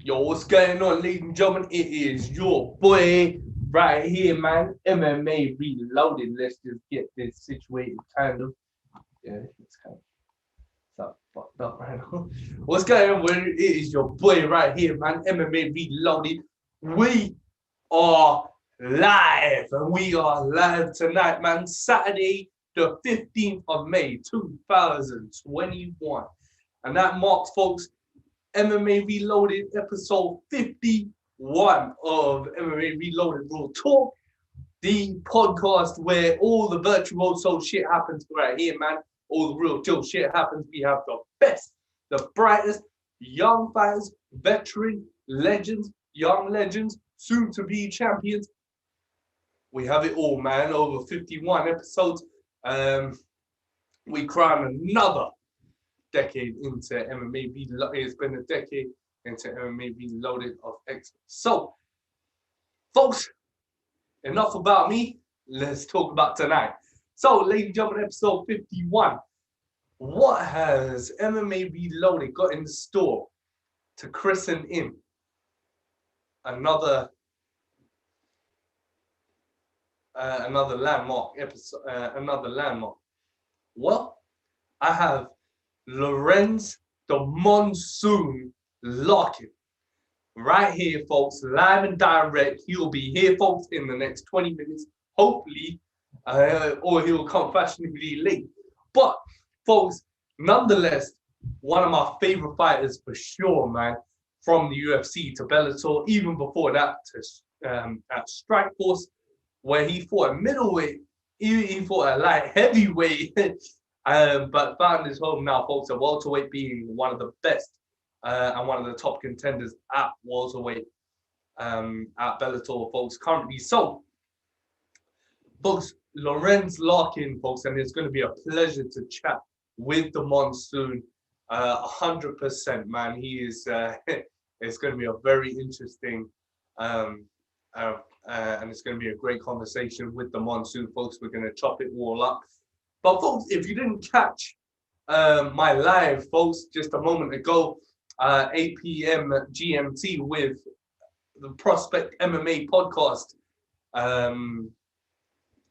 Yo, what's going on, ladies and gentlemen? It is your boy right here, man. MMA Reloaded. Let's just get this situated, kind of. Yeah, it's kind of fucked up right now. What's going on? It is your boy right here, man. MMA Reloaded. We are live, and we are live tonight, man. Saturday, the 15th of May, 2021. And that marks, folks, MMA Reloaded, episode 51 of MMA Reloaded Real Talk, the podcast where all the virtuoso shit happens right here, man. All the real chill shit happens. We have the best, the brightest, young fighters, veteran legends, young legends, soon to be champions. We have it all, man. Over 51 episodes. We crown another decade into MMA Reloaded. It's been a decade into MMA Reloaded of excellence. So, folks, enough about me. Let's talk about tonight. So, ladies and gentlemen, episode 51. What has MMA Reloaded got in the store to christen in another landmark episode? Another landmark. Well, I have Lorenz, the Monsoon Larkin. Right here, folks, live and direct. He'll be here, folks, in the next 20 minutes, hopefully, or he'll come fashionably late. But, folks, nonetheless, one of my favorite fighters for sure, man, from the UFC to Bellator, even before that to at Strikeforce, where he fought a middleweight, he fought a light heavyweight. But found his home now, folks, at welterweight, being one of the best and one of the top contenders at welterweight at Bellator, folks, currently. So, folks, Lorenz Larkin, folks, and it's going to be a pleasure to chat with the Monsoon. 100%, man. He is. It's going to be a very interesting, and it's going to be a great conversation with the Monsoon, folks. We're going to chop it all up. But folks, if you didn't catch my live, folks, just a moment ago, 8 p.m. GMT with the Prospect MMA podcast, and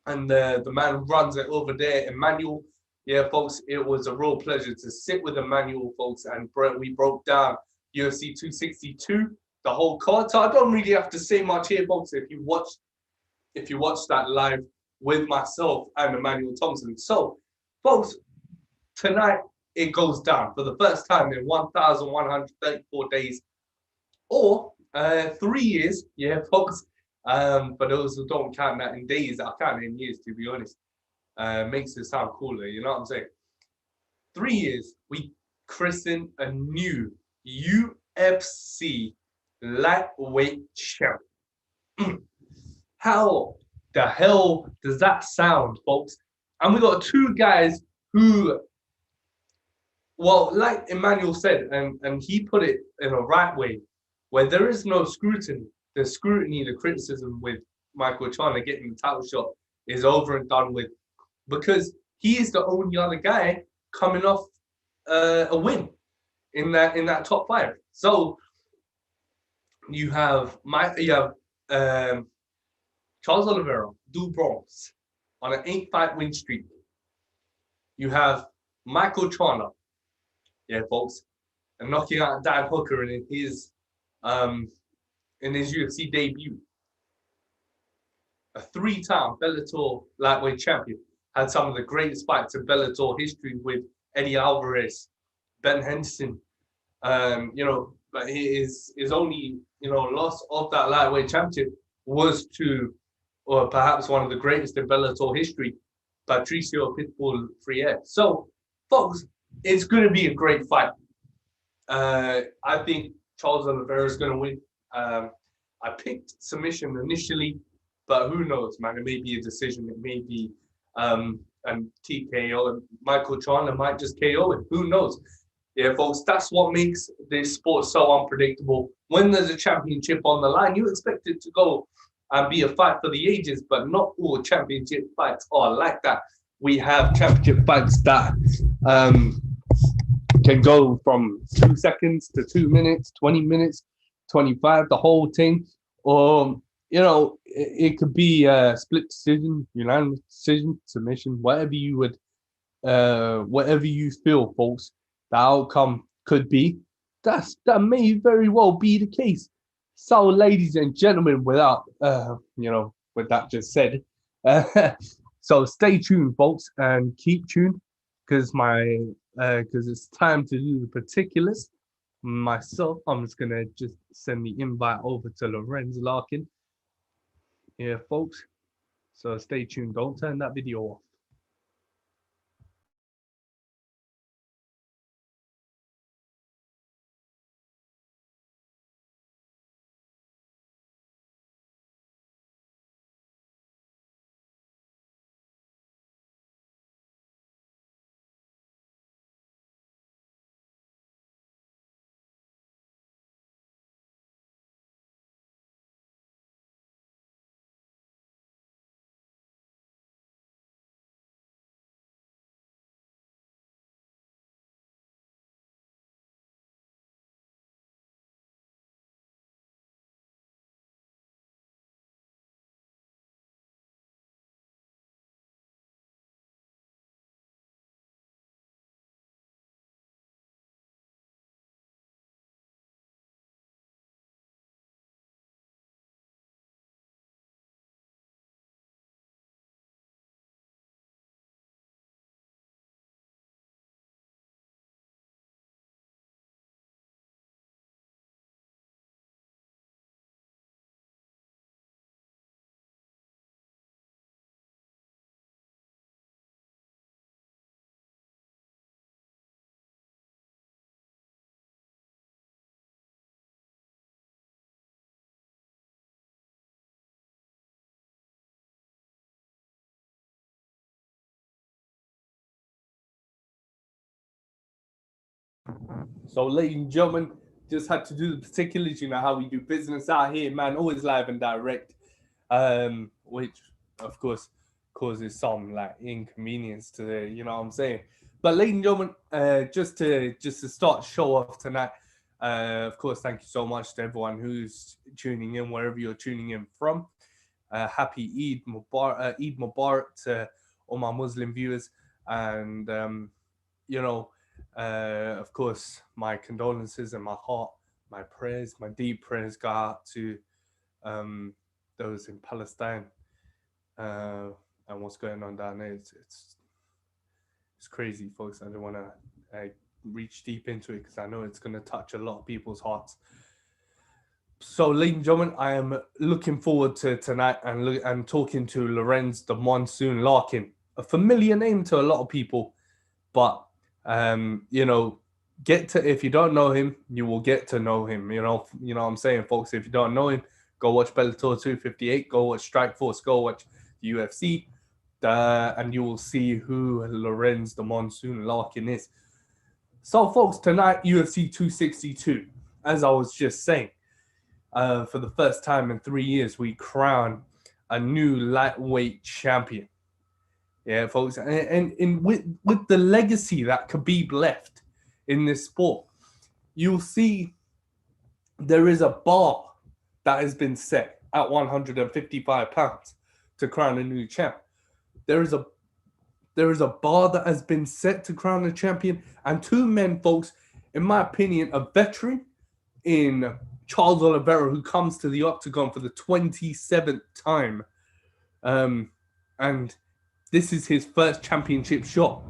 the man who runs it over there, Emmanuel. Yeah, folks, it was a real pleasure to sit with Emmanuel, folks, and we broke down UFC 262, the whole card. So I don't really have to say much here, folks. If you watch that live with myself and Emmanuel Thompson. So, folks, tonight it goes down for the first time in 1,134 days, or 3 years. Yeah, folks. For those who don't count that in days, I count it in years, to be honest. Makes it sound cooler, you know what I'm saying? 3 years, we christen a new UFC lightweight champ. How the hell does that sound, folks? And we got two guys who, well, like Emmanuel said, and he put it in a right way, where there is no scrutiny. The scrutiny, the criticism with Michael Chandler getting the title shot is over and done with, because he is the only other guy coming off a win in that top five. So you have Charles Oliveira, do bronze on an 8-fight win streak. You have Michael Chandler, yeah, folks, and knocking out Dan Hooker in his UFC debut. A 3-time Bellator lightweight champion, had some of the greatest fights in Bellator history with Eddie Alvarez, Ben Henderson. But his only loss of that lightweight championship was to, or perhaps one of the greatest in Bellator history, Patricio Pitbull Freire. So, folks, it's going to be a great fight. I think Charles Oliveira is going to win. I picked submission initially, but who knows, man? It may be a decision. It may be a TKO, and Michael Chandler might just KO it. Who knows? Yeah, folks, that's what makes this sport so unpredictable. When there's a championship on the line, you expect it to go and be a fight for the ages, but not all championship fights are like that. We have championship fights that can go from 2 seconds to 2 minutes, 20 minutes, 25, the whole thing, or it could be a split decision, unanimous decision, submission, whatever you feel, folks. The outcome could be that may very well be the case. So, ladies and gentlemen, with that just said, so stay tuned, folks, and keep tuned because it's time to do the particulars. Myself, I'm just gonna just send the invite over to Lorenz Larkin here, folks. So stay tuned. Don't turn that video off. So, ladies and gentlemen, just had to do the particulars. You know how we do business out here, man. Always live and direct, which of course causes some like inconvenience to the, you know what I'm saying. But, ladies and gentlemen, just to start show off tonight. Of course, thank you so much to everyone who's tuning in wherever you're tuning in from. Happy Eid Mubarak to all my Muslim viewers, and you know, of course, my condolences and my heart, my prayers, my deep prayers go out to um, those in Palestine and what's going on down there. It's crazy, folks. I don't want to reach deep into it because I know it's going to touch a lot of people's hearts. So, ladies and gentlemen, I am looking forward to tonight and talking to Lorenz the Monsoon Larkin, a familiar name to a lot of people, but if you don't know him, you will get to know him. You know what I'm saying, folks. If you don't know him, go watch Bellator 258, go watch Strikeforce, go watch UFC, and you will see who Lorenz the Monsoon Larkin is. So, folks, tonight UFC 262, as I was just saying. For the first time in 3 years, we crown a new lightweight champion. Yeah, folks, and with the legacy that Khabib left in this sport, you'll see there is a bar that has been set at 155 pounds to crown a new champ. There is a bar that has been set to crown a champion, and two men, folks, in my opinion, a veteran in Charles Oliveira, who comes to the octagon for the 27th time. And this is his first championship shot.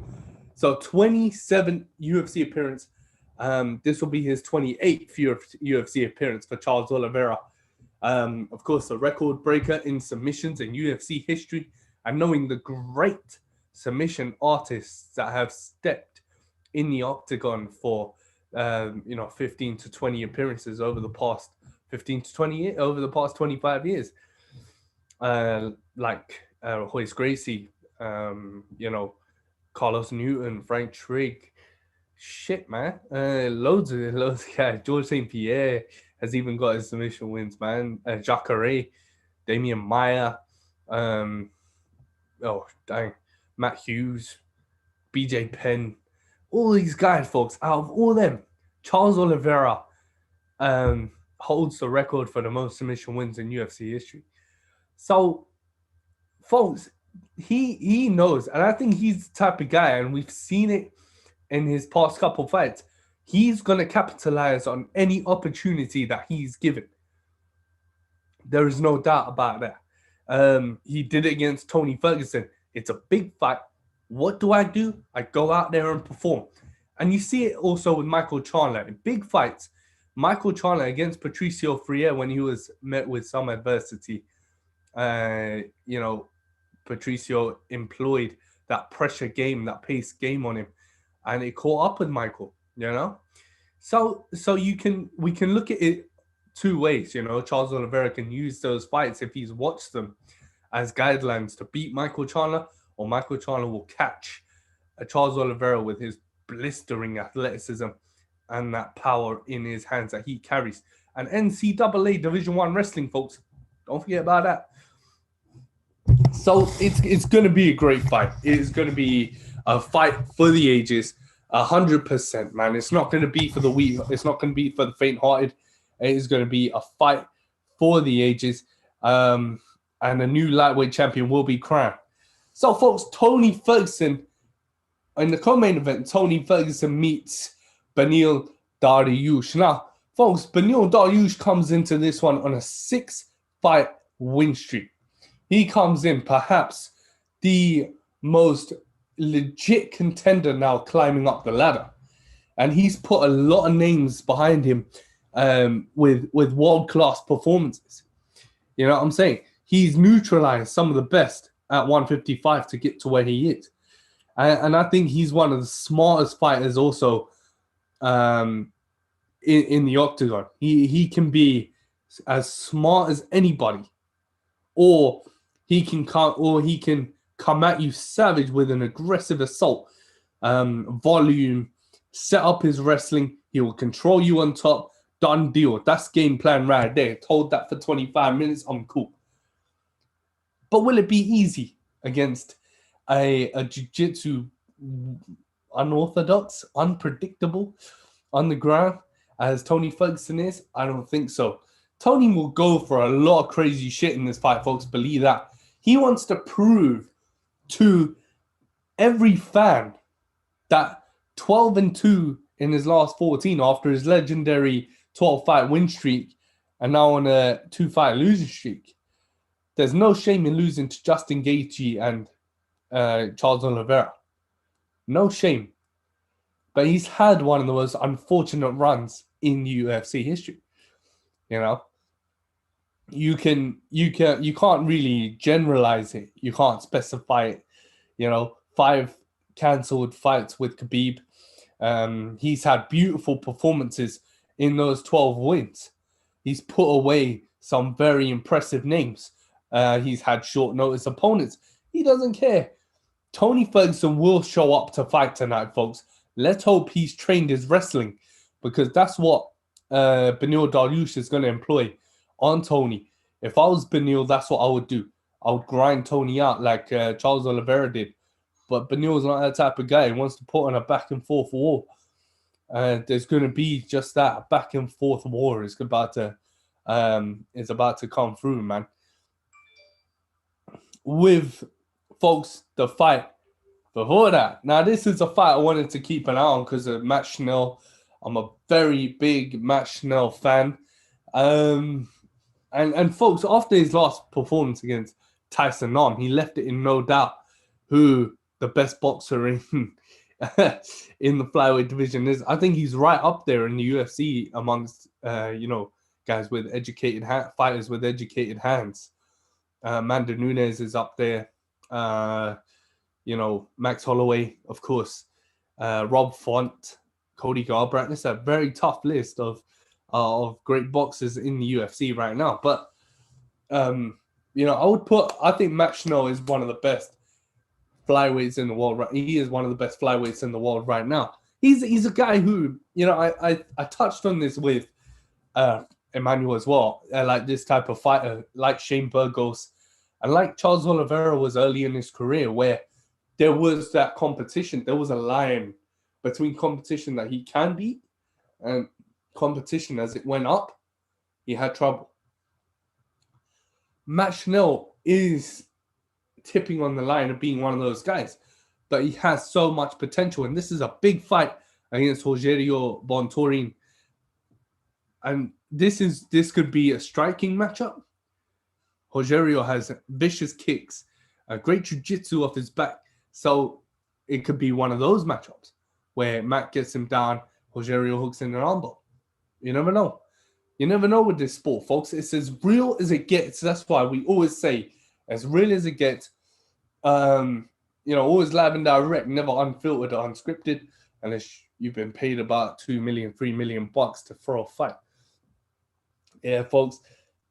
So 27 UFC appearance. This will be his 28th UFC appearance for Charles Oliveira. Of course, a record breaker in submissions in UFC history, and knowing the great submission artists that have stepped in the octagon for 15 to 20 appearances over the past 25 years, like Royce Gracie, Carlos Newton, Frank Trigg, shit, man, loads of guys. George St. Pierre has even got his submission wins, man. Jacare, Damian Maia, Matt Hughes, BJ Penn, all these guys, folks. Out of all them, Charles Oliveira holds the record for the most submission wins in UFC history. So, folks, he knows, and I think he's the type of guy, and we've seen it in his past couple fights. He's gonna capitalize on any opportunity that he's given. There is no doubt about that. He did it against Tony Ferguson. It's a big fight. What do? I go out there and perform. And you see it also with Michael Chandler. In big fights, Michael Chandler against Patricio Freire, when he was met with some adversity, Patricio employed that pressure game, that pace game on him, and it caught up with Michael, So we can look at it two ways, Charles Oliveira can use those fights if he's watched them as guidelines to beat Michael Chandler, or Michael Chandler will catch Charles Oliveira with his blistering athleticism and that power in his hands that he carries. And NCAA Division I wrestling, folks, don't forget about that. So it's going to be a great fight. It is going to be a fight for the ages, 100%, man. It's not going to be for the weak. It's not going to be for the faint-hearted. It is going to be a fight for the ages, and a new lightweight champion will be crowned. So, folks, Tony Ferguson, in the co-main event, Tony Ferguson meets Beneil Dariush. Now, folks, Beneil Dariush comes into this one on a 6-fight win streak. He comes in perhaps the most legit contender now climbing up the ladder. And he's put a lot of names behind him with world-class performances. You know what I'm saying? He's neutralized some of the best at 155 to get to where he is. And I think he's one of the smartest fighters also in the octagon. He can be as smart as anybody, or he can come at you savage with an aggressive assault, volume, set up his wrestling. He will control you on top. Done deal. That's game plan right there. Told that for 25 minutes. I'm cool. But will it be easy against a jiu-jitsu unorthodox, unpredictable on the ground as Tony Ferguson is? I don't think so. Tony will go for a lot of crazy shit in this fight, folks. Believe that. He wants to prove to every fan that 12-2 in his last 14 after his legendary 12-fight win streak and now on a 2-fight losing streak. There's no shame in losing to Justin Gaethje and Charles Oliveira. No shame. But he's had one of the most unfortunate runs in UFC history. You know, you can't really generalize it. You can't specify it. You know, 5 cancelled fights with Khabib. He's had beautiful performances in those 12 wins. He's put away some very impressive names. He's had short notice opponents. He doesn't care. Tony Ferguson will show up to fight tonight, folks. Let's hope he's trained his wrestling, because that's what Beneil Dariush is going to employ on Tony. If I was Beneil, that's what I would do. I would grind Tony out like Charles Oliveira did. But Beneil's not that type of guy. He wants to put on a back and forth war. There's going to be just that back and forth war is about to come through, man. With folks, the fight before that. Now, this is a fight I wanted to keep an eye on because of Matt Schnell. I'm a very big Matt Schnell fan. And folks, after his last performance against Tyson Nam, he left it in no doubt who the best boxer in in the flyweight division is. I think he's right up there in the UFC amongst guys with educated fighters with educated hands. Amanda Nunes is up there. Max Holloway, of course. Rob Font, Cody Garbrandt. It's a very tough list of great boxers in the UFC right now. But I think Matt Schnell is one of the best flyweights in the world. Right, he is one of the best flyweights in the world right now. He's a guy who, I touched on this with Emmanuel as well. Like this type of fighter, like Shane Burgos, and like Charles Oliveira was early in his career, where there was that competition. There was a line between competition that he can beat and competition as it went up. he had trouble. Matt Schnell is tipping on the line of being one of those guys, but he has so much potential, and this is a big fight against Rogerio Bontorin. And this could be a striking matchup. Rogerio has vicious kicks, a great jiu-jitsu off his back, so it could be one of those matchups where Matt gets him down, Rogerio hooks in an armbar. You never know. You never know with this sport, folks. It's as real as it gets. That's why we always say, as real as it gets. Always live and direct, never unfiltered or unscripted, unless you've been paid about $2 million, $3 million to throw a fight. Yeah, folks.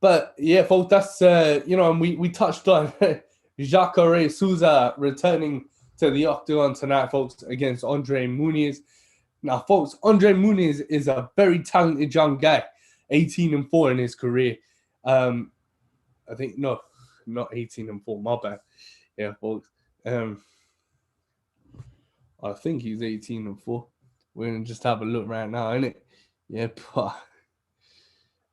But yeah, folks, that's and we touched on Jacare Souza returning to the octagon tonight, folks, against Andre Muniz. Now, folks, Andre Muniz is a very talented young guy, 18-4 in his career. I think not 18-4, my bad. Yeah, folks. I think he's 18-4. We're gonna just have a look right now, innit? Yeah,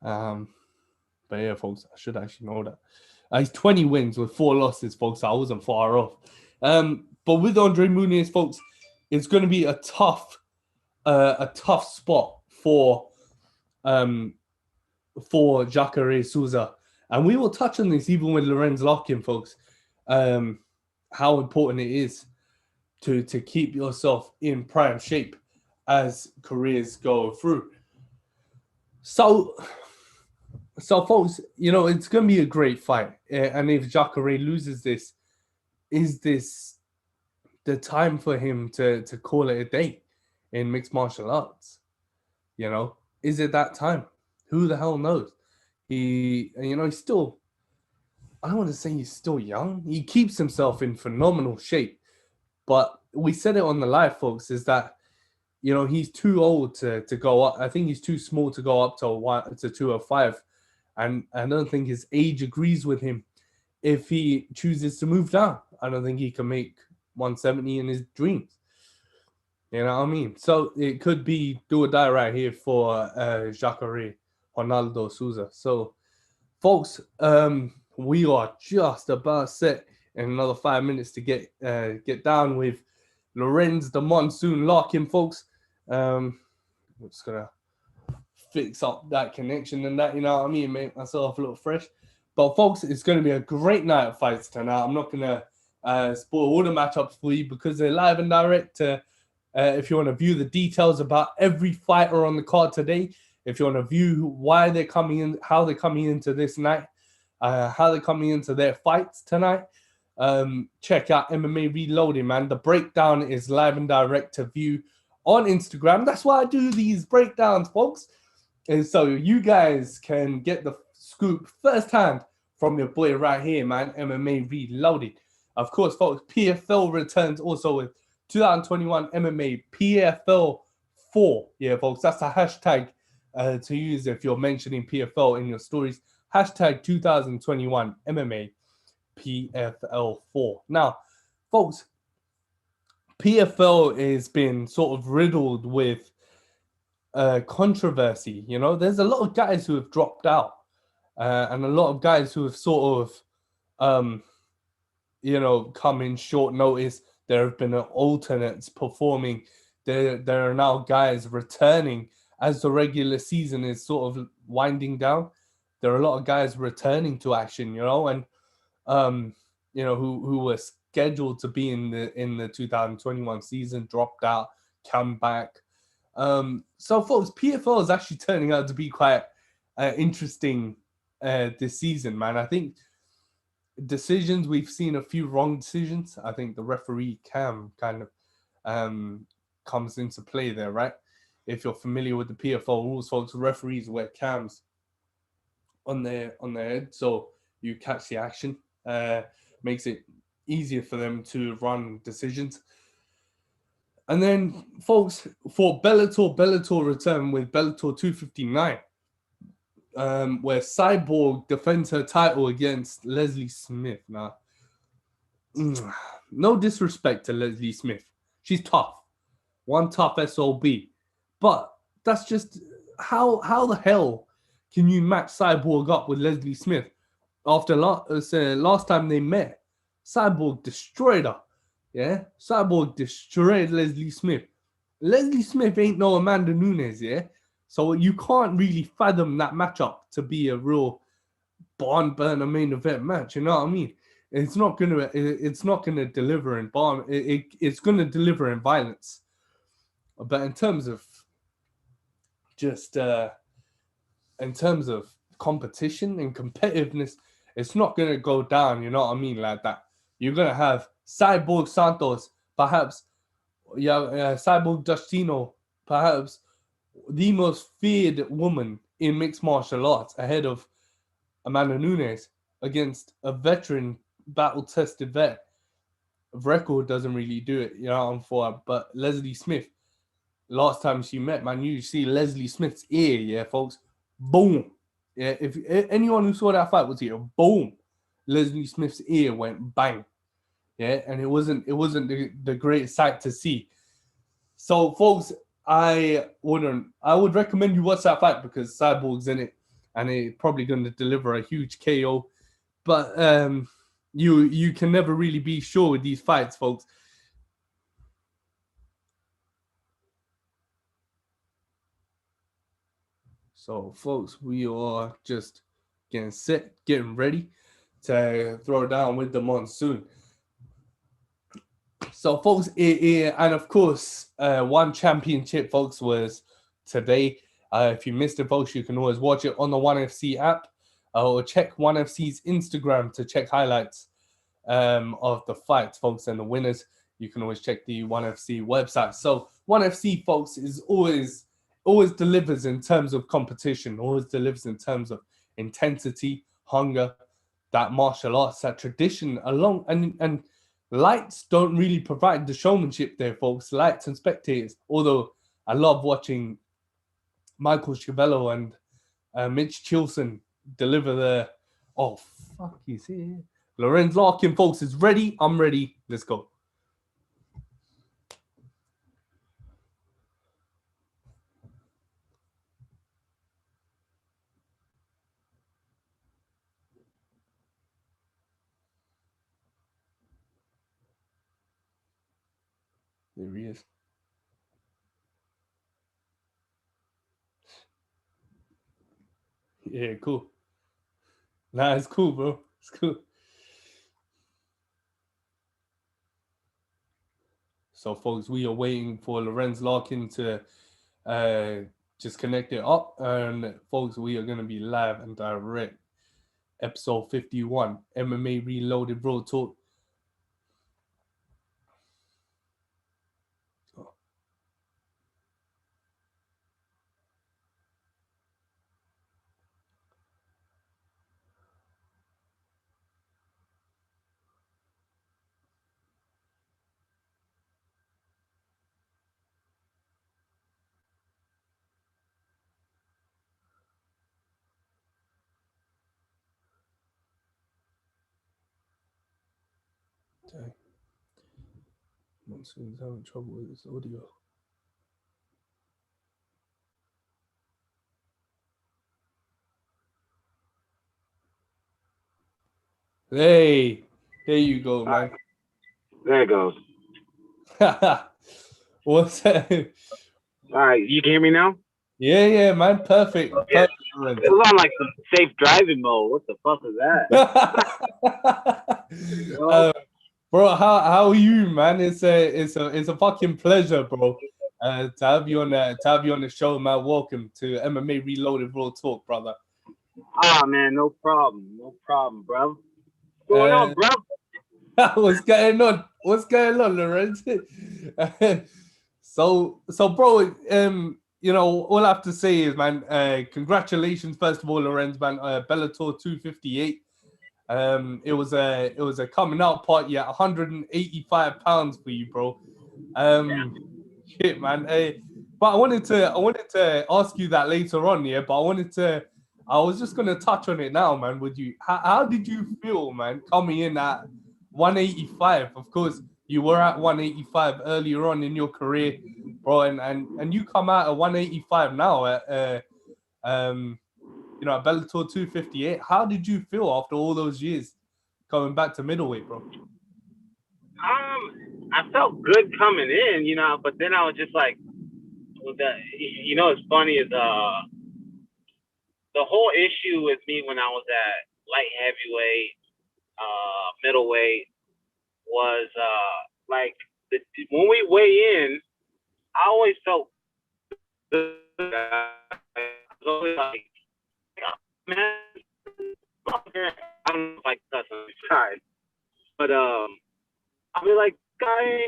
but yeah, folks, I should actually know that. He's 20 wins with 4 losses, folks. I wasn't far off. But with Andre Muniz, folks, it's going to be a tough spot for Jacare Souza, and we will touch on this even with Lorenz Larkin, folks. How important it is to keep yourself in prime shape as careers go through. So folks, it's going to be a great fight. And if Jacare loses this, is this the time for him to call it a day in mixed martial arts? Is it that time? Who the hell knows? He's still, I don't want to say he's still young. He keeps himself in phenomenal shape. But we said it on the live, folks, is that, he's too old to go up. I think he's too small to go up to 205. And I don't think his age agrees with him if he chooses to move down. I don't think he can make 170 in his dreams. You know what I mean? So it could be do or die right here for Jacare Ronaldo Souza. So, folks, we are just about set in another 5 minutes to get down with Lorenz the Monsoon Larkin, folks. We're just going to fix up that connection and that, you know what I mean, make myself a little fresh. But folks, it's going to be a great night of fights tonight. I'm not going to spoil all the matchups for you because they're live and direct. If you want to view the details about every fighter on the card today, if you want to view why they're coming in, how they're coming into this night, how they're coming into their fights tonight, check out MMA Reloaded, man. The breakdown is live and direct to view on Instagram. That's why I do these breakdowns, folks. And so you guys can get the scoop firsthand from your boy right here, man. MMA Reloaded. Of course, folks, PFL returns also with 2021 MMA PFL 4. Yeah, folks, that's a hashtag to use if you're mentioning PFL in your stories. Hashtag 2021 MMA PFL 4. Now, folks, PFL has been sort of riddled with controversy. There's a lot of guys who have dropped out and a lot of guys who have sort of come in short notice. There have been alternates performing. There are now guys returning as the regular season is sort of winding down. There are a lot of guys returning to action, and who were scheduled to be in the 2021 season, dropped out, come back. So, folks, PFL is actually turning out to be quite interesting this season, man. I think decisions, we've seen a few wrong decisions. I think the referee cam kind of comes into play there, right? If you're familiar with the PFL rules, folks, referees wear cams on their head, so you catch the action. Makes it easier for them to run decisions. And then, folks, for Bellator return with Bellator 259, where Cyborg defends her title against Leslie Smith. Now, no disrespect to Leslie Smith. She's tough. One tough SOB. But that's just, how the hell can you match Cyborg up with Leslie Smith? After last time they met, Cyborg destroyed her. Yeah, Cyborg destroyed Leslie Smith. Leslie Smith ain't no Amanda Nunes, yeah. So you can't really fathom that matchup to be a real barn burner main event match. You know what I mean? It's not gonna deliver in barn. It's gonna deliver in violence. But in terms of just in terms of competition and competitiveness, it's not gonna go down. You know what I mean? Like that. You're gonna have Cyborg Santos, perhaps. Yeah, Cyborg Destino, perhaps the most feared woman in mixed martial arts, ahead of Amanda Nunes, against a veteran, battle-tested vet. Record doesn't really do it, you know what I'm for. But Leslie Smith, last time she met, man, you see Leslie Smith's ear, yeah, folks. Boom. Yeah, if anyone who saw that fight was here, boom. Leslie Smith's ear went bang. Yeah, and it wasn't the great sight to see. So, folks, I would recommend you watch that fight because Cyborg's in it, and it's probably going to deliver a huge KO. But you can never really be sure with these fights, folks. So, folks, we are just getting set, getting ready to throw down with the Monsoon. So, folks, and of course, one championship, folks, was today. If you missed it, folks, you can always watch it on the ONE FC app or check ONE FC's Instagram to check highlights of the fights, folks, and the winners. You can always check the ONE FC website. So, ONE FC, folks, is always delivers in terms of competition, always delivers in terms of intensity, hunger, that martial arts, that tradition, along and lights don't really provide the showmanship there, folks. Lights and spectators. Although I love watching Michael Chiavello and Mitch Chilson deliver the. Oh fuck, he's here. Lorenz Larkin, folks, is ready. I'm ready. Let's go. There he is. Yeah, cool. Nah, it's cool, bro. It's cool. So, folks, we are waiting for Lorenz Larkin to just connect it up. And, folks, we are going to be live and direct. Episode 51, MMA Reloaded Bro Talk. Dang. Monsoon's having trouble with his audio. Hey, there you go, man. There it goes. What's that? All right, you can hear me now? Yeah, man. Perfect. Yeah. Perfect. It was on like some safe driving mode. What the fuck is that? Bro, how are you, man? It's a fucking pleasure, bro. To have you on the show, man. Welcome to MMA Reloaded Raw Talk, brother. Ah, man, no problem, bro. What's going on, bro? What's going on? What's going on, Lorenz? So, bro, you know, all I have to say is, man, congratulations, first of all, Lorenz, man. Bellator 258. It was a coming out party at 185 pounds for you, bro. Shit, man. But I wanted to ask you that later on, yeah. But I was just gonna touch on it now, man. Would you? How did you feel, man, coming in at 185? Of course, you were at 185 earlier on in your career, bro, and you come out at 185 now. at Bellator 258. How did you feel after all those years coming back to middleweight, bro? I felt good coming in, but then I was just like, what's funny is the whole issue with me when I was at light heavyweight, middleweight was like when we weigh in, I always felt good. I was always like, man, I don't know if I cuss on the side, but I'll be like, guy,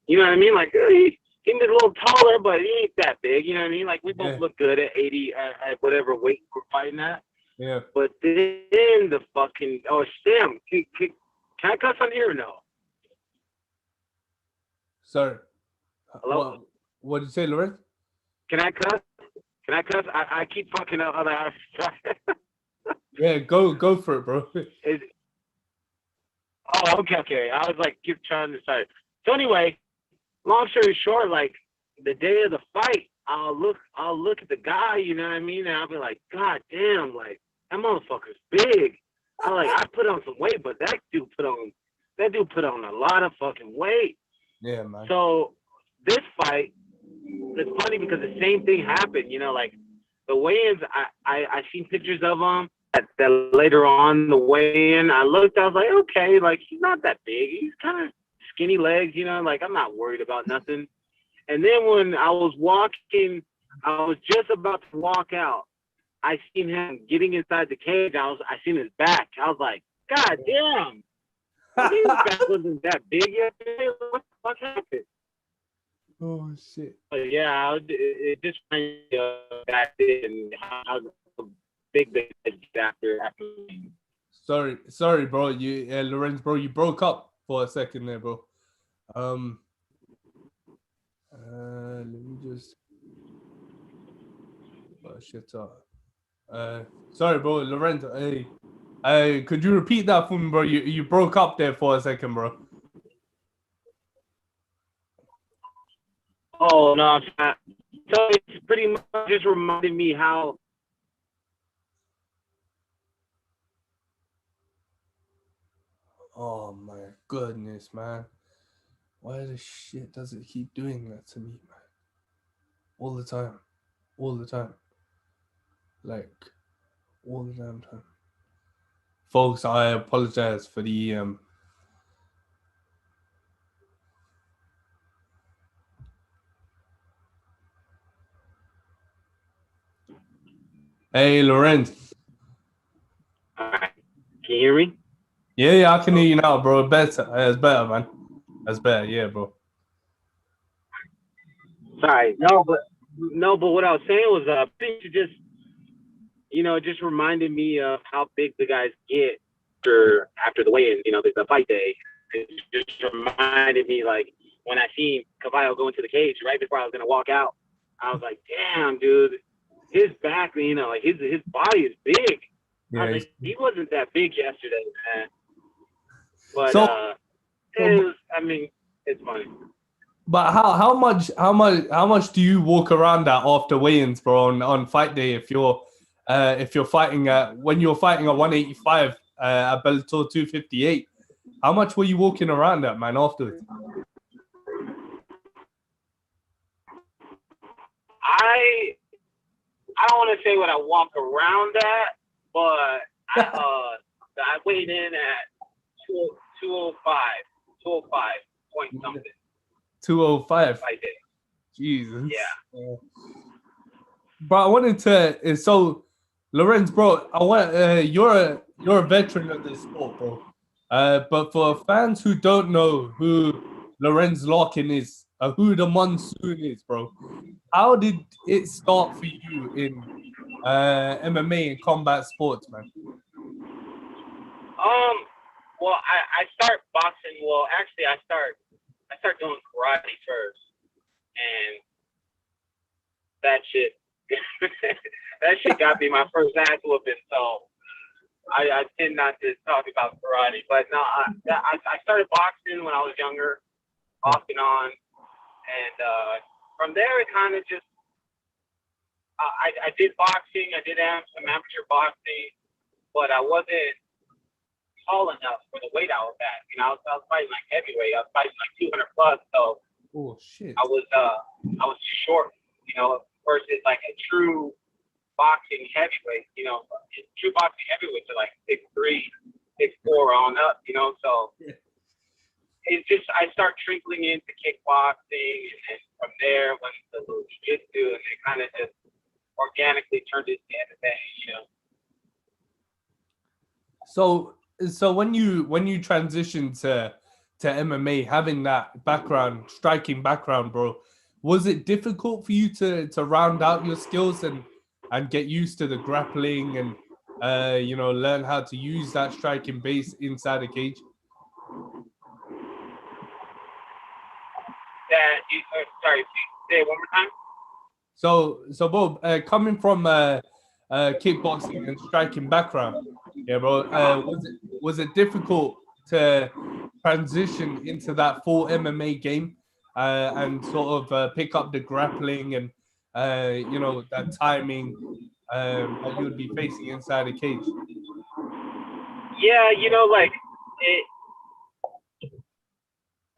you know what I mean? Like he's a little taller, but he ain't that big. You know what I mean? Like we both look good at 80, at whatever weight we're fighting at. Yeah. But then the fucking Sam, can I cuss on here or no? Sorry. Hello? What did you say, Lorenz? Can I cuss? I keep fucking up. Yeah, go for it, bro. Okay. I was like, keep trying to decide. So anyway, long story short, like the day of the fight, I'll look at the guy, you know what I mean, and I'll be like, God damn, like that motherfucker's big. I put on some weight, but that dude put on a lot of fucking weight. Yeah, man. So this fight, it's funny because the same thing happened, like the weigh-ins. I seen pictures of him. That later on the weigh-in, I was like, okay, like he's not that big. He's kind of skinny legs, like I'm not worried about nothing. And then when I was just about to walk out, I seen him getting inside the cage. I seen his back. I was like, God damn, his back wasn't that big yesterday. What the fuck happened? Oh shit. But yeah, it just kind of back then how big they after. Sorry, bro. Lorenz, bro, you broke up for a second there, bro. Let me just. Oh shit up. Sorry, bro, Lorenz. Hey, could you repeat that for me, bro? You broke up there for a second, bro. Oh no, so it's pretty much just reminded me how. Oh my goodness, man. Why the shit does it keep doing that to me, man? All the time. Like, all the damn time. Folks, I apologize for the Hey, Lorenz. Can you hear me? Yeah, I can hear you now, bro. Better. It's better, man. That's better, yeah, bro. Sorry, no, but what I was saying was, I think you just reminded me of how big the guys get after the weigh-in. The fight day. It just reminded me, like when I seen Caballo go into the cage right before I was gonna walk out. I was like, damn, dude, his back, like his body is big. Yeah, I was like, he wasn't that big yesterday, man. But so, it's funny. But how much do you walk around at after weigh-ins, bro, on fight day if you're fighting when you're fighting at 185 at Bellator 258? How much were you walking around at, man, afterwards? I don't want to say what I walk around at, but I weighed in at 205 point something. 205. I did. Jesus. Yeah. Bro, I wanted to. So, Lorenz, bro, you're a veteran of this sport, bro. But for fans who don't know who Lorenz Larkin is, who the Monsoon is, bro, how did it start for you in MMA and combat sports, man? Well, I start boxing. Well, actually, I start doing karate first, and that shit got me my first ass whooping. So I tend not to talk about karate, but no, I started boxing when I was younger, off and on, and from there it kind of just I did boxing. I did some amateur boxing, but I wasn't tall enough for the weight I was at. You know, I was fighting like heavyweight. I was fighting like 200 plus, so Oh shit. I was too short. You know, versus like a true boxing heavyweight. You know, true boxing heavyweights are like 6'3", 6'4" on up. You know, so. Yeah. It's just I start trickling into kickboxing, and then from there went to little jiu-jitsu, and it kind of just organically turned into MMA. You know. So when you transitioned to MMA, having that background, striking background, bro, was it difficult for you to round out your skills and get used to the grappling and learn how to use that striking base inside a cage? Sorry, say it one more time. So Bob, coming from kickboxing and striking background, yeah, bro, was it difficult to transition into that full MMA game and sort of pick up the grappling and that timing that you would be facing inside a cage? Yeah, you know, like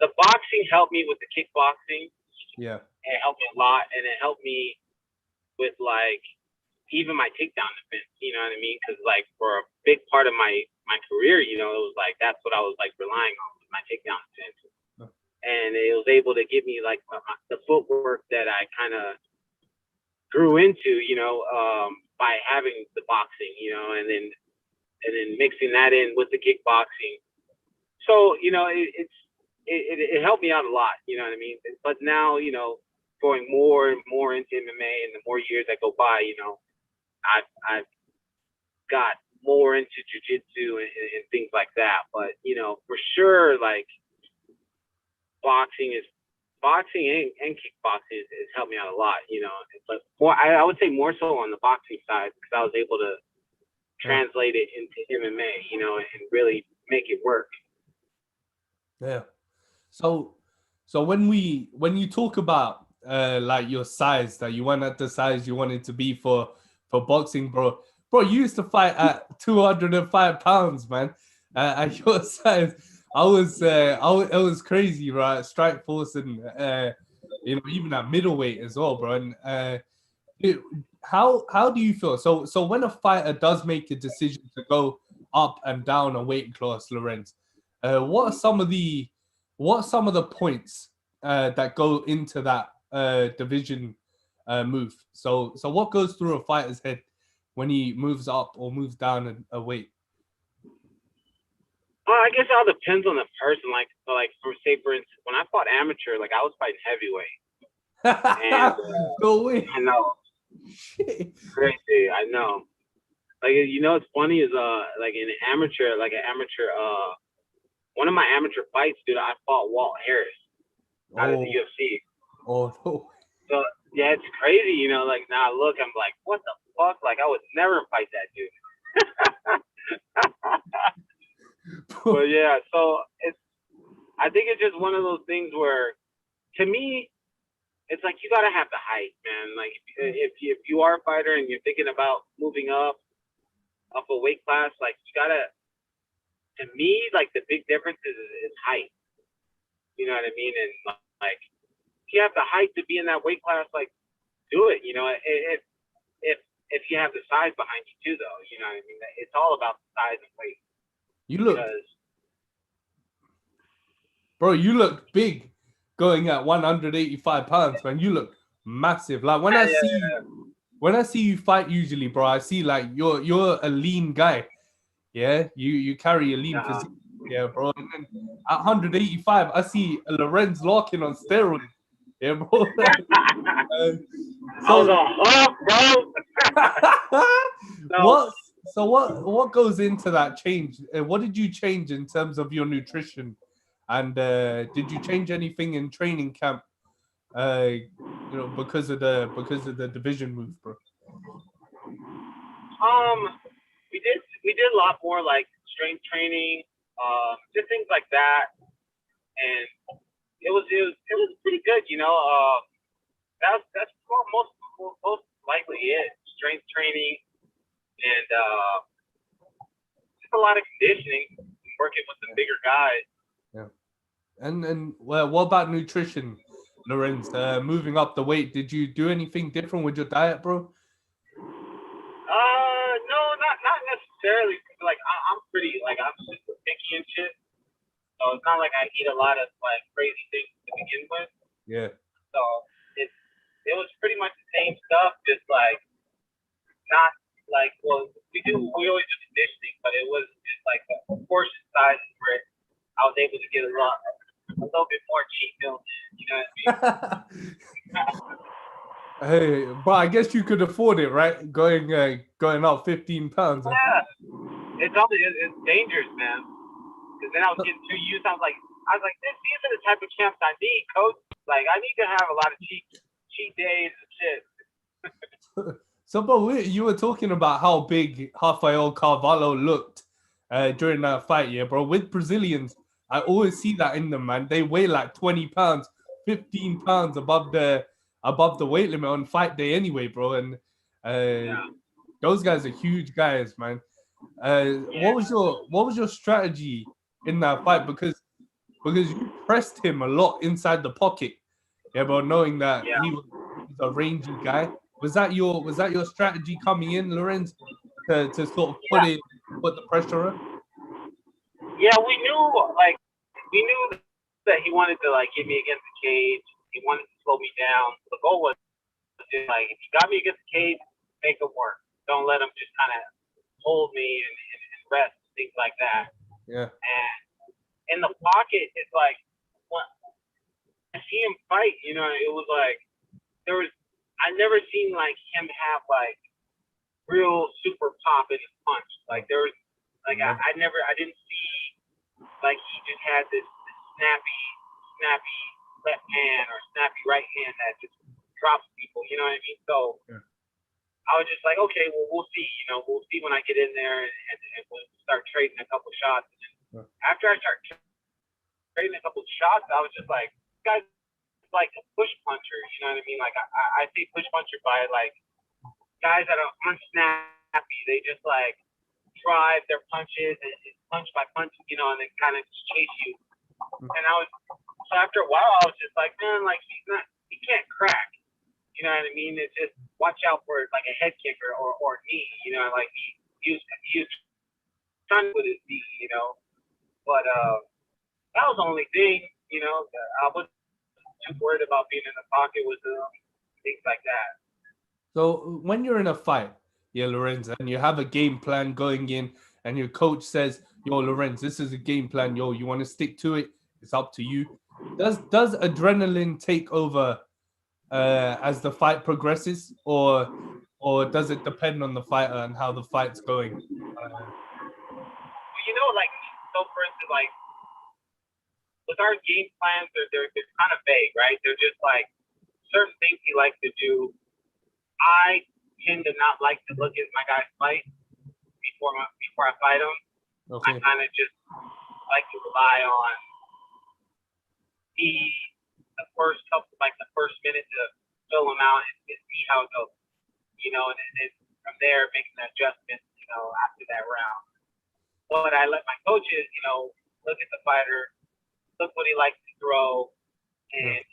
the boxing helped me with the kickboxing. Yeah. And it helped me a lot, and it helped me with like even my takedown defense. You know what I mean? Because like for a big part of my career, you know, it was like that's what I was like relying on was my takedown defense, and it was able to give me like the footwork that I kind of grew into, you know, by having the boxing, you know, and then mixing that in with the kickboxing. So you know, it helped me out a lot. You know what I mean? But now, you know, going more and more into MMA, and the more years that go by, you know, I've got more into jiu-jitsu and things like that. But you know, for sure, like boxing and kickboxing has helped me out a lot. You know, but more I would say more so on the boxing side because I was able to translate it into MMA. You know, and really make it work. Yeah. So when you talk about like your size, that you weren't at the size you wanted to be for boxing, bro, you used to fight at 205 pounds, man. At your size, it was crazy, right? Strike Force and even at middleweight as well, bro. And how do you feel? So when a fighter does make a decision to go up and down a weight class, Lorenz, what are some of the points that go into that division move? So what goes through a fighter's head when he moves up or moves down a weight? I guess it all depends on the person. Like for instance, when I fought amateur, like I was fighting heavyweight. And, no way. I know. Shit. Crazy. I know. Like you know, what's funny is like an amateur, one of my amateur fights, dude, I fought Walt Harris out of the UFC. Oh no. So yeah, it's crazy, you know. Like now, look, I'm like, what the fuck? Like I would never fight that dude. But yeah, so I think it's just one of those things where, to me, it's like you gotta have the height, man. Like if you are a fighter and you're thinking about moving up a weight class, like you gotta. To me, like the big difference is height. You know what I mean? And like, if you have the height to be in that weight class, like, do it. You know, if you have the size behind you too, though. You know what I mean? It's all about the size and weight. Bro, you look big, going at 185 pounds, man. You look massive. Like when I see you fight, usually, bro, I see like you're a lean guy. Yeah, you carry a lean physique, yeah, bro. And then at 185, I see a Lorenz Larkin on steroids, yeah, bro. I was on bro. What goes into that change? What did you change in terms of your nutrition, and did you change anything in training camp? Because of the division move, bro. We did a lot more like strength training, just things like that, and it was pretty good, you know. That's most likely it. Strength training and just a lot of conditioning, working with the bigger guys. Yeah. And well, what about nutrition, Lorenz? Moving up the weight, did you do anything different with your diet, bro? No, not necessarily. Like I'm pretty I'm super picky and shit. So it's not like I eat a lot of like crazy things to begin with. Yeah. So it was pretty much the same stuff, just like not like we always do conditioning, but it was just like the portion size where I was able to get a little bit more cheat meals in, you know what I mean? Hey, but I guess you could afford it, right? Going up 15 pounds. Yeah, it's dangerous, man. Because then I was getting too used. I was like, these are the type of camps I need, coach. Like, I need to have a lot of cheat days and shit. So, but you were talking about how big Rafael Carvalho looked during that fight, yeah, bro. With Brazilians, I always see that in them, man. They weigh like 20 pounds, 15 pounds above the weight limit on fight day anyway, bro. And those guys are huge guys, man. What was your strategy in that fight? Because you pressed him a lot inside the pocket, yeah, bro, knowing that he was a rangy guy. Was that your strategy coming in, Lorenz, to sort of put the pressure on? Yeah, we knew that he wanted to like get me against the cage. He wanted to slow me down. The goal was just like, if you got me against the cage, make him work. Don't let him just kind of hold me and rest, things like that. Yeah. And in the pocket, it's like, when I see him fight, you know, it was like, I never seen like him have like real super pop in his punch. Like there was, like I didn't see like he just had this snappy left hand or snappy right hand that just drops people. You know what I mean? So I was just like, okay, well, we'll see. You know, we'll see when I get in there and we'll start trading a couple shots. And after I start trading a couple shots, I was just like, this guy's like a push puncher. You know what I mean? Like I see push puncher by like guys that are unsnappy. They just like drive their punches and punch by punch, you know, and they kind of just chase you. And so after a while, I was just like, man, like he can't crack. You know what I mean? It's just watch out for like a head kicker or knee. You know, like he was trying with his knee, you know. But that was the only thing, you know. I wasn't too worried about being in the pocket with things like that. So when you're in a fight, Lorenz, and you have a game plan going in, and your coach says, yo, Lorenz, this is a game plan. Yo, you want to stick to it? It's up to you. Does adrenaline take over as the fight progresses, or does it depend on the fighter and how the fight's going? You know, like, so for instance, like, with our game plans, they're kind of vague, right? They're just like certain things he likes to do. I tend to not like to look at my guys fight before I fight them. Okay. I kind of just like to rely on the first minute to fill them out and see how it goes, you know, and then from there making an adjustment, you know, after that round. But I let my coaches, you know, look at the fighter, look what he likes to throw, and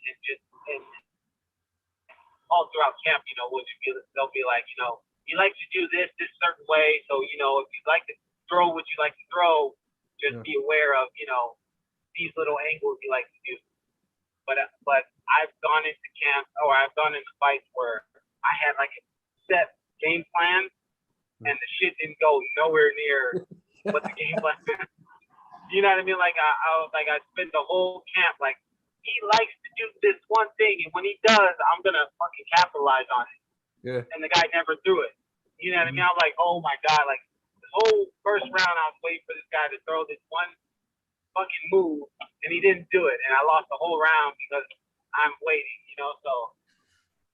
all throughout camp, you know, they'll be like, you know, he likes to do this certain way. So, you know, if you like to throw what you like to throw, just be aware of, you know, these little angles he likes to do. But I've gone into camp, or I've gone into fights where I had like a set game plan, and the shit didn't go nowhere near what the game plan is. You know what I mean? Like I spent the whole camp like, he likes to do this one thing, and when he does, I'm gonna fucking capitalize on it. Yeah. And the guy never threw it. You know what I mean? I was like, oh my god! Like the whole first round, I was waiting for this guy to throw this one fucking move, and he didn't do it, and I lost the whole round because I'm waiting. You know, so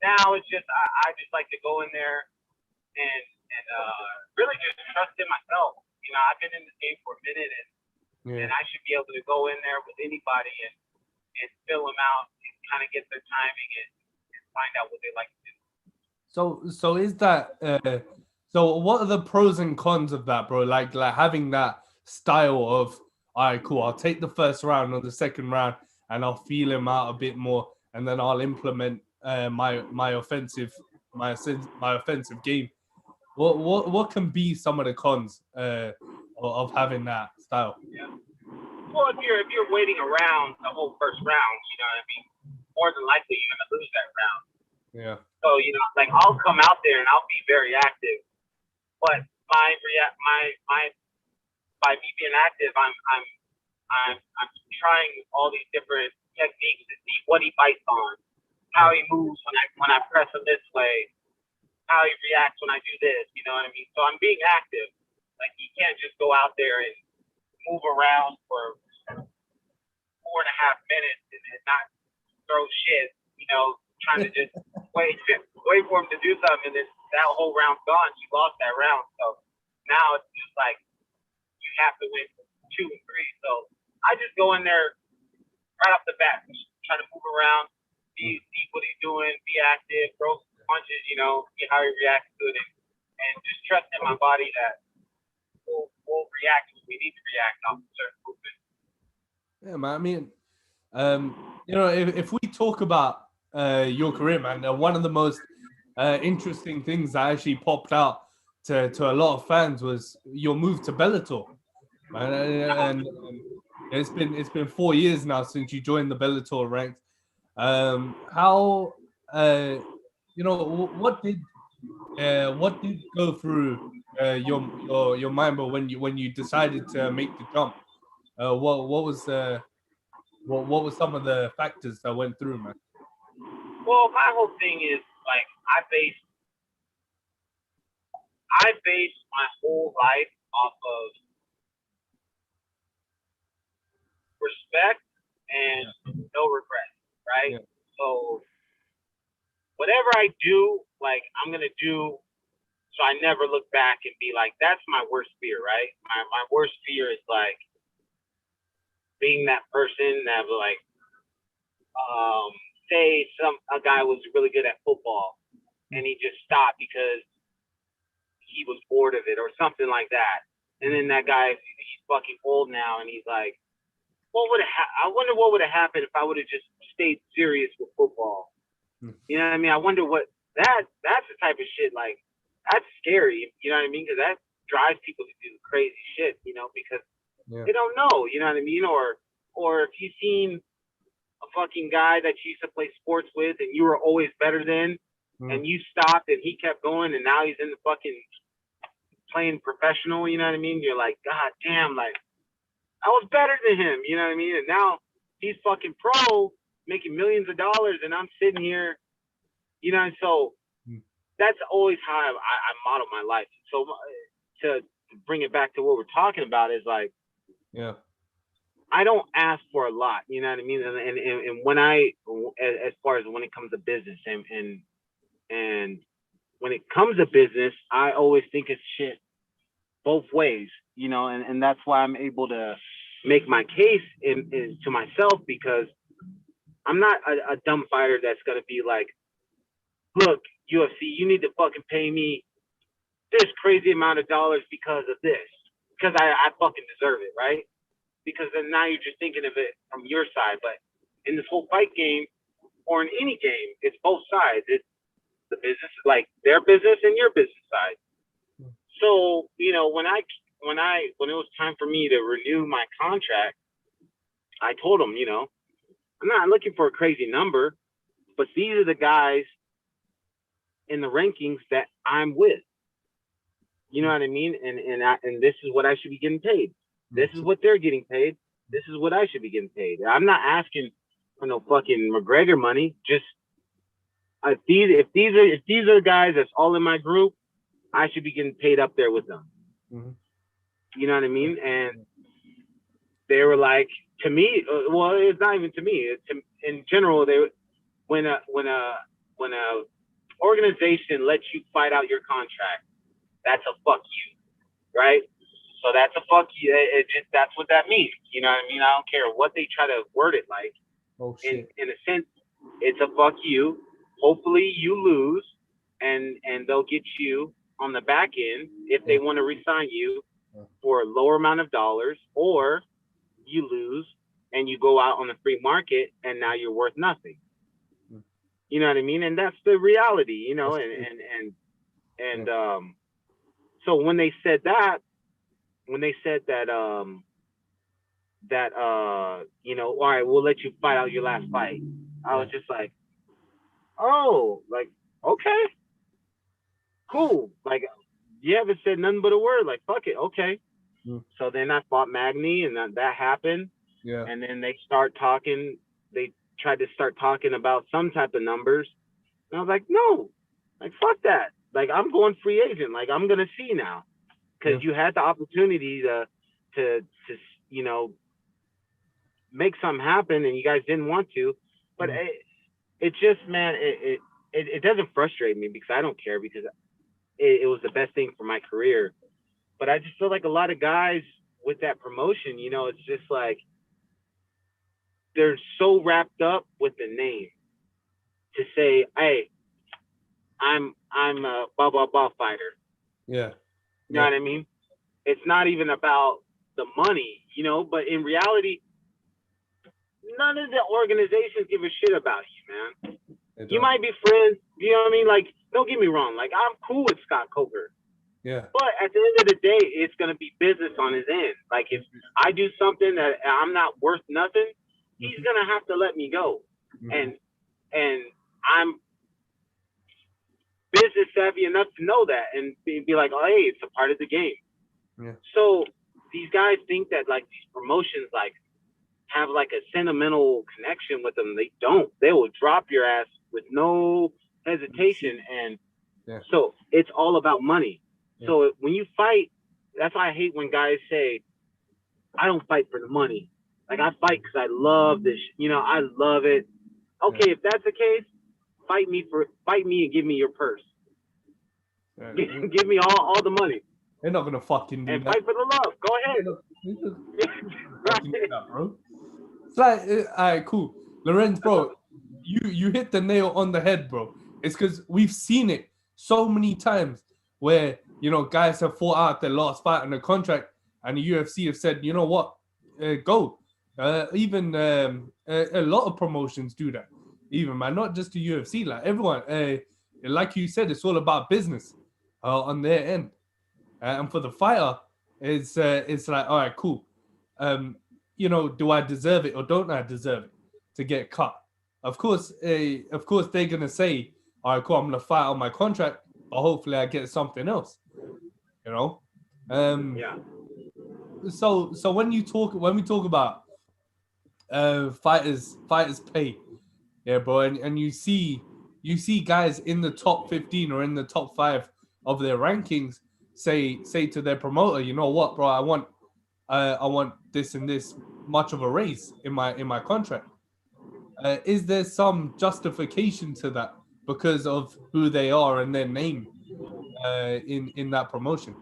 now it's just I just like to go in there and really just trust in myself. You know, I've been in this game for a minute, and I should be able to go in there with anybody and fill them out and kind of get their timing and find out what they like to do. So is that so what are the pros and cons of that, bro? Like having that style of, all right, cool, I'll take the first round or the second round and I'll feel him out a bit more, and then I'll implement my offensive my offensive game. What can be some of the cons of having that style? Well, if you're waiting around the whole first round, you know what I mean, more than likely you're gonna lose that round. Yeah. So, you know, like I'll come out there and I'll be very active, but by me being active, I'm trying all these different techniques to see what he bites on, how he moves when I press him this way, how he reacts when I do this. You know what I mean? So I'm being active. Like, he can't just go out there and move around for 4.5 minutes and not throw shit. You know, trying to just wait for him to do something, and then that whole round's gone. You lost that round. So now it's just like you have to win 2 and 3. So I just go in there right off the bat, try to move around, see what he's doing, be active, throw some punches, you know, see how he reacts to it, and just trust in my body that we'll react when we need to react off a certain movement. Yeah, man. I mean, you know, if we talk about your career, man, one of the most interesting things that actually popped out to a lot of fans was your move to Bellator, man. And it's been 4 years now since you joined the Bellator ranks. How you know, what did go through your mind when you decided to make the jump? What was some of the factors that went through, man? Well, my whole thing is like I base my whole life off of respect and no regret, right? Yeah. So whatever I do, like I'm gonna do, so I never look back and be like, that's my worst fear, right? My worst fear is like being that person that like, say a guy was really good at football and he just stopped because he was bored of it or something like that. And then that guy, he's fucking old now, and he's like, I wonder what would have happened if I would have just stayed serious with football. You know what I mean? I wonder that's the type of shit, like, that's scary, you know what I mean? Because that drives people to do crazy shit, you know, because they don't know, you know what I mean? Or if you've seen a fucking guy that you used to play sports with and you were always better than, and you stopped and he kept going and now he's in the fucking playing professional, you know what I mean? You're like, God damn, like, I was better than him, you know what I mean? And now he's fucking pro, making millions of dollars, and I'm sitting here, you know, and so that's always how I model my life. So to bring it back to what we're talking about is like, yeah, I don't ask for a lot, you know what I mean? And when as far as when it comes to business and when it comes to business, I always think it's shit both ways, you know, and that's why I'm able to make my case to myself, because I'm not a dumb fighter that's going to be like, look, UFC, you need to fucking pay me this crazy amount of dollars because of this, because I fucking deserve it, right? Because then now you're just thinking of it from your side. But in this whole fight game, or in any game, it's both sides. It's the business, like their business and your business side. So, you know, when it was time for me to renew my contract, I told them, you know, I'm not looking for a crazy number, but these are the guys in the rankings that I'm with. You know what I mean? And this is what I should be getting paid. This is what they're getting paid. This is what I should be getting paid. I'm not asking for no fucking McGregor money. Just if these are guys that's all in my group, I should be getting paid up there with them. You know what I mean? And they were like, to me, well, it's not even to me. It's in general. When a organization lets you fight out your contract, that's a fuck you, right? So that's a fuck you. That's what that means. You know what I mean? I don't care what they try to word it like. Oh shit. In a sense, it's a fuck you. Hopefully you lose, and they'll get you on the back end if they want to resign you for a lower amount of dollars, or you lose and you go out on the free market and now you're worth nothing. You know what I mean? And that's the reality, you know. And so when they said that you know, all right, we'll let you fight out your last fight, I was just like, oh, like, okay, cool. Like, you haven't said nothing but a word. Like, fuck it, okay. So then I fought Magni, and that happened. Yeah. And then they tried to start talking about some type of numbers. And I was like, no, like, fuck that. Like, I'm going free agent. Like, I'm going to see now. Because you had the opportunity to you know, make something happen, and you guys didn't want to. But it just, man, it doesn't frustrate me because I don't care, because it was the best thing for my career. But I just feel like a lot of guys with that promotion, you know, it's just like they're so wrapped up with the name to say, hey, I'm a blah blah blah fighter. Yeah. You know what I mean? It's not even about the money, you know, but in reality, none of the organizations give a shit about you, man. You might be friends, you know what I mean? Like, don't get me wrong, like, I'm cool with Scott Coker. Yeah. But at the end of the day, it's gonna be business on his end. Like, if I do something that I'm not worth nothing, he's gonna have to let me go. And I'm business savvy enough to know that and be like, oh, hey, it's a part of the game. Yeah. So these guys think that, like, these promotions, like, have like a sentimental connection with them. They don't. They will drop your ass with no hesitation. And so it's all about money. So when you fight, that's why I hate when guys say, I don't fight for the money. Like, I fight because I love this. You know, I love it. Okay, if that's the case, fight me and give me your purse. Give me all the money. They're not gonna fucking do and that. Fight for the love. Go ahead. That, bro. It's like, all right, cool, Lorenz, bro. You hit the nail on the head, bro. It's because we've seen it so many times where, you know, guys have fought out their last fight on the contract, and the UFC have said, you know what, go. Even a lot of promotions do that. Even, man, not just the UFC. Like, everyone, like you said, it's all about business on their end. And for the fighter, it's like, all right, cool. You know, do I deserve it or don't I deserve it to get cut? Of course, they're gonna say, all right, cool, I'm gonna fight on my contract, but hopefully I get something else. You know, So when we talk about fighters pay, yeah, bro, and you see guys in the top 15 or in the top 5 of their rankings say to their promoter, you know what, bro, I want this and this much of a raise in my contract. Is there some justification to that because of who they are and their name in that promotion?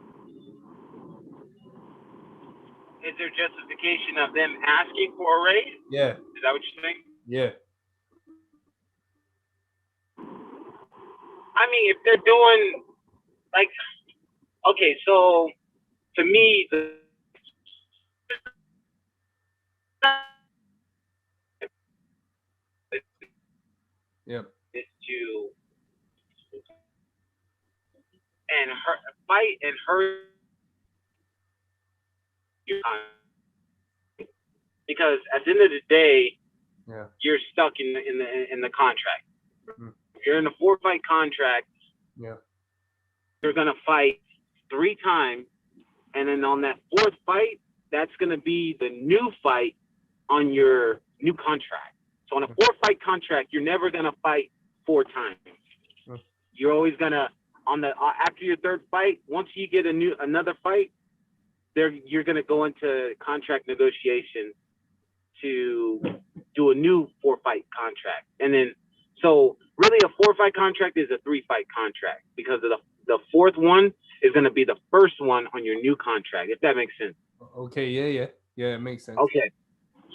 Is there justification of them asking for a raise? Yeah. Is that what you're saying? Yeah. I mean, if they're doing, like, okay, so to me, is to fight and hurt, because at the end of the day, you're stuck in the contract. If you're in a 4-fight contract, you're gonna fight 3 times, and then on that 4th fight, that's gonna be the new fight on your new contract. So on a 4-fight contract, you're never gonna fight 4 times. You're always gonna, after your 3rd fight, once you get another fight, you're gonna go into contract negotiation to do a new 4-fight contract. And then, so really a 4-fight contract is a 3-fight contract, because of the 4th one is going to be the first one on your new contract, if that makes sense. Okay, yeah, it makes sense. Okay,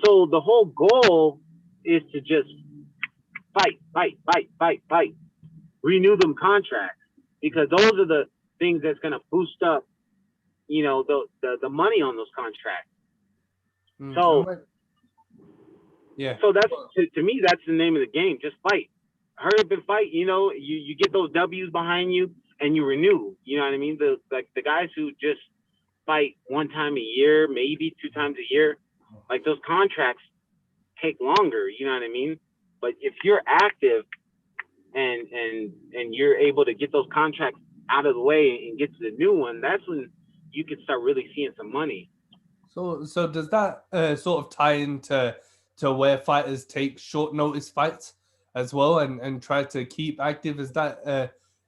so the whole goal is to just fight. renew them contracts, because those are the things that's going to boost up, the money on those contracts. So, yeah. So that's to me, that's the name of the game. Just fight, hurry up and fight. You get those W's behind you and you renew. You know what I mean? The guys who just fight one time a year, maybe 2 times a year, like those contracts take longer. You know what I mean? But if you're active and you're able to get those contracts out of the way and get to the new one, that's when you can start really seeing some money. So does that sort of tie into where fighters take short notice fights as well and try to keep active? Is that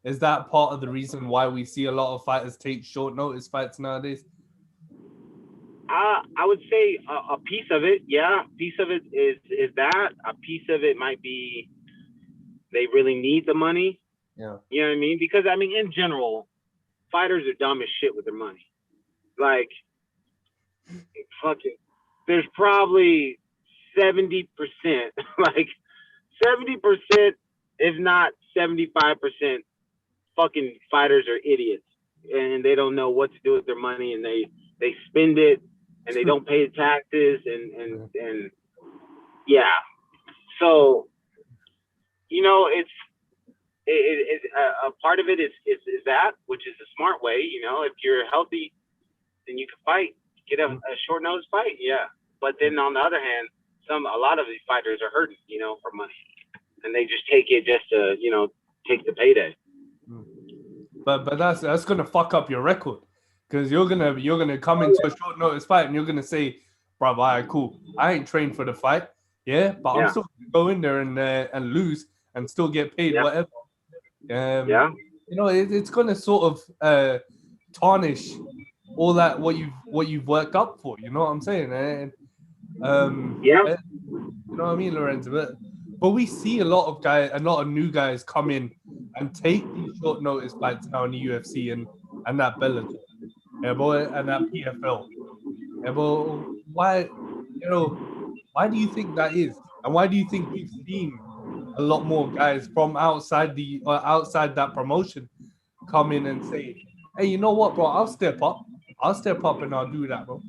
part of the reason why we see a lot of fighters take short notice fights nowadays? I would say a piece of it, yeah. A piece of it is that. A piece of it might be they really need the money. Yeah. You know what I mean? Because, in general, fighters are dumb as shit with their money. Like, fucking, there's probably 70%, like 70%, if not 75%, fucking fighters are idiots. And they don't know what to do with their money, and they spend it, and they don't pay the taxes, and yeah. So, it's a part of it is that, which is the smart way. If you're healthy, then you can fight, get a short notice fight, yeah. But then on the other hand, a lot of these fighters are hurting, for money, and they just take it just to, take the payday. But that's gonna fuck up your record, because you're gonna come into a short notice fight and you're gonna say, "Bro, all right, cool. I ain't trained for the fight, yeah, but I'm still gonna go in there and lose and still get paid whatever." It's gonna sort of tarnish all that what you've worked up for. You know what I'm saying? You know what I mean, Lorenz? But we see a lot of new guys come in and take these short notice fights now in the UFC and that Bellator, and that PFL. Why do you think that is? And why do you think we've seen a lot more guys from outside that promotion come in and say, "Hey, you know what, bro? I'll step up and I'll do that, bro."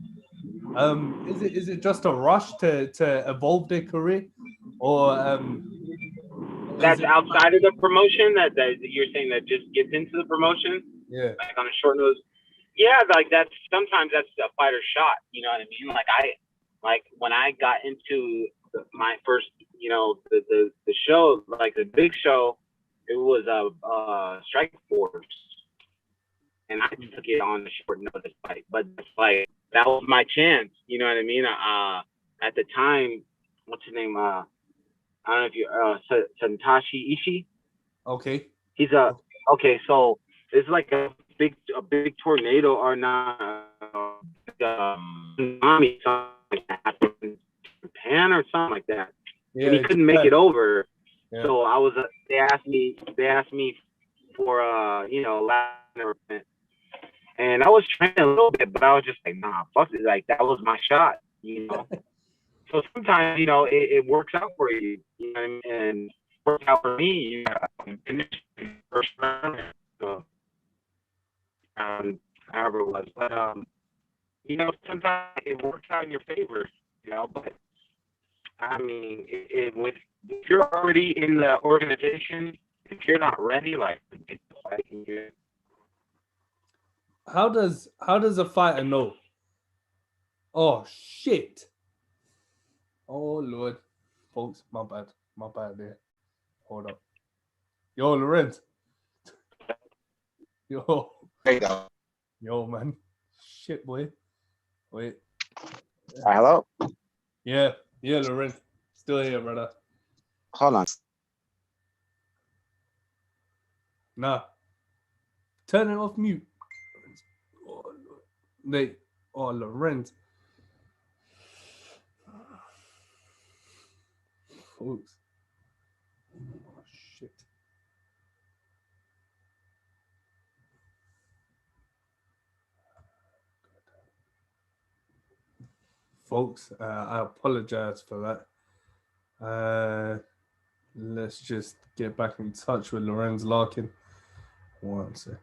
Is it just a rush to evolve their career, or that's outside of the promotion that you're saying that just gets into the promotion? Yeah. Like on a short notice. Yeah, like sometimes that's a fighter's shot. You know what I mean? Like when I got into my first, the show, like the big show, it was Strike Force, and I took it on the short notice fight. But like that was my chance. You know what I mean? At the time, what's his name? I don't know if you Santashi Ishii. Okay. He's okay. So it's like a big tornado or not tsunami, something like that, in Japan or something like that. Yeah, and he couldn't make it over. Yeah. So I was. They asked me for Latin event, and I was training a little bit, but I was just like, nah, fuck it. Like that was my shot, So sometimes it works out for you, and worked out for me. Finished first round. So, however it was, but sometimes it works out in your favor, but if you're already in the organization, if you're not ready, like, it's fighting you. How does a fighter know? Oh shit! Oh Lord, folks, my bad there. Hold up, yo, Lorenz. Yo. There you go. Yo, man. Shit, boy. Wait. Hello? Yeah, Lorenz. Still here, brother. Hold on. Nah. Turn it off mute. Lorenz. Folks. Oh, shit. Folks, I apologize for that. Let's just get back in touch with Lorenz Larkin. 1 second.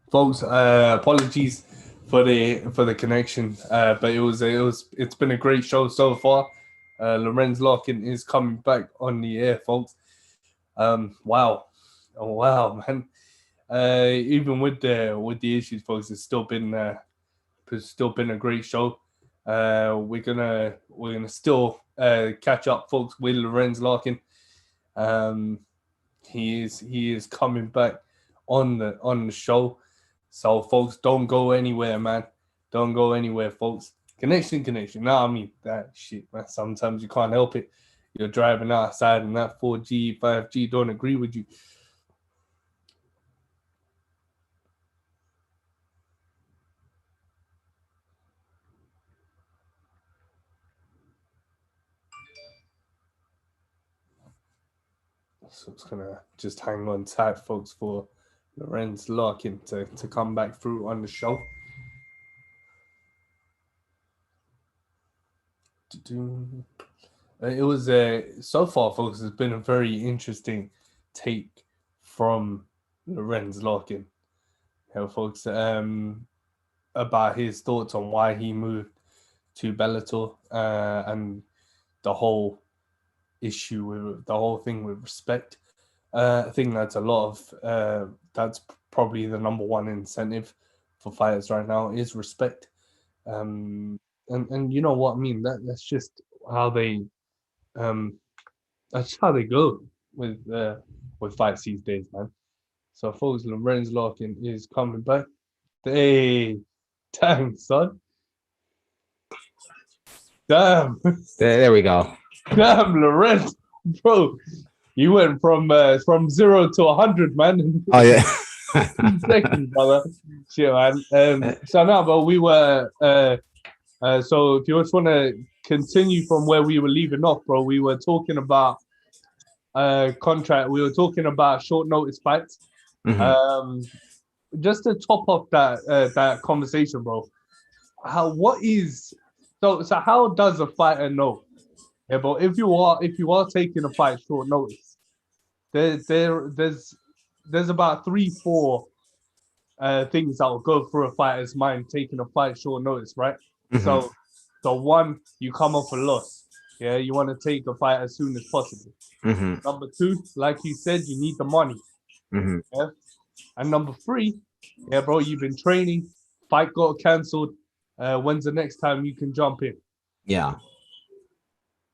Folks, apologies for the connection, but it's been a great show so far. Lorenz Larkin is coming back on the air, folks. Wow, oh wow, man. Even with the issues, folks, it's still been a great show. We're gonna still catch up, folks, with Lorenz Larkin. He is coming back on the show. So, folks, don't go anywhere, man. Don't go anywhere, folks. Connection. No, I mean, that shit, man. Sometimes you can't help it. You're driving outside and that 4G, 5G don't agree with you. So it's going to just hang on tight, folks, for Lorenz Larkin to come back through on the show. It was so far, folks. It's been a very interesting take from Lorenz Larkin, folks, about his thoughts on why he moved to Bellator and the whole issue with the whole thing with respect. I think that's a lot of that's probably the number one incentive for fighters right now is respect. And you know what I mean? That's just how they that's how they go with fights these days, man. So folks, Lorenz Larkin is coming back. Hey, damn son. Damn. There we go. Damn, Lorenz. Bro, you went from 0 to 100, man. Oh yeah. 2 seconds, brother. Shit, man. So now, but we were so if you just want to continue from where we were leaving off, bro, we were talking about contract. We were talking about short notice fights. Mm-hmm. Just to top off that conversation, bro. How does a fighter know? Yeah, but if you are taking a fight short notice, there's about 3-4 things that will go through a fighter's mind taking a fight short notice, right? Mm-hmm. So one, you come off a loss. Yeah, you want to take a fight as soon as possible. Mm-hmm. Number 2, like you said, you need the money. Mm-hmm. Yeah, and number 3, yeah, bro, you've been training. Fight got cancelled. When's the next time you can jump in? Yeah.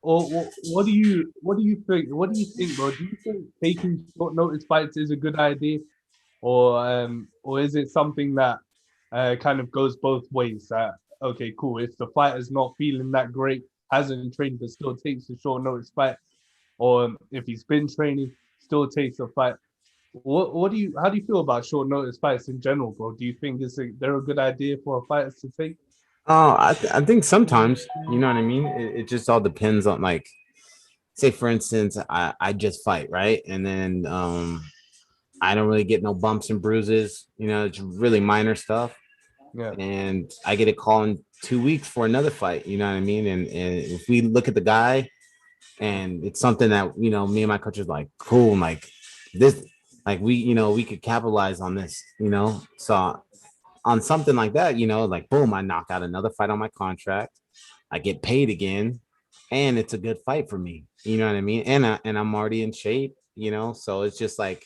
Or what do you think? What do you think, bro? Do you think taking short notice fights is a good idea, or is it something that kind of goes both ways? Okay, cool. If the fighter's not feeling that great, hasn't trained, but still takes a short notice fight, or if he's been training, still takes a fight. How do you feel about short notice fights in general, bro? Do you think they're a good idea for fighters to take? I think sometimes, you know what I mean? It just all depends on, like, say for instance, I just fight, right? And then I don't really get no bumps and bruises, you know, it's really minor stuff. Yeah. And I get a call in 2 weeks for another fight, you know what I mean? And if we look at the guy and it's something that, you know, me and my coach is like, cool, like this, like we could capitalize on this, you know? So on something like that, you know, like boom, I knock out another fight on my contract. I get paid again, and it's a good fight for me. You know what I mean? And I'm already in shape, you know. So it's just like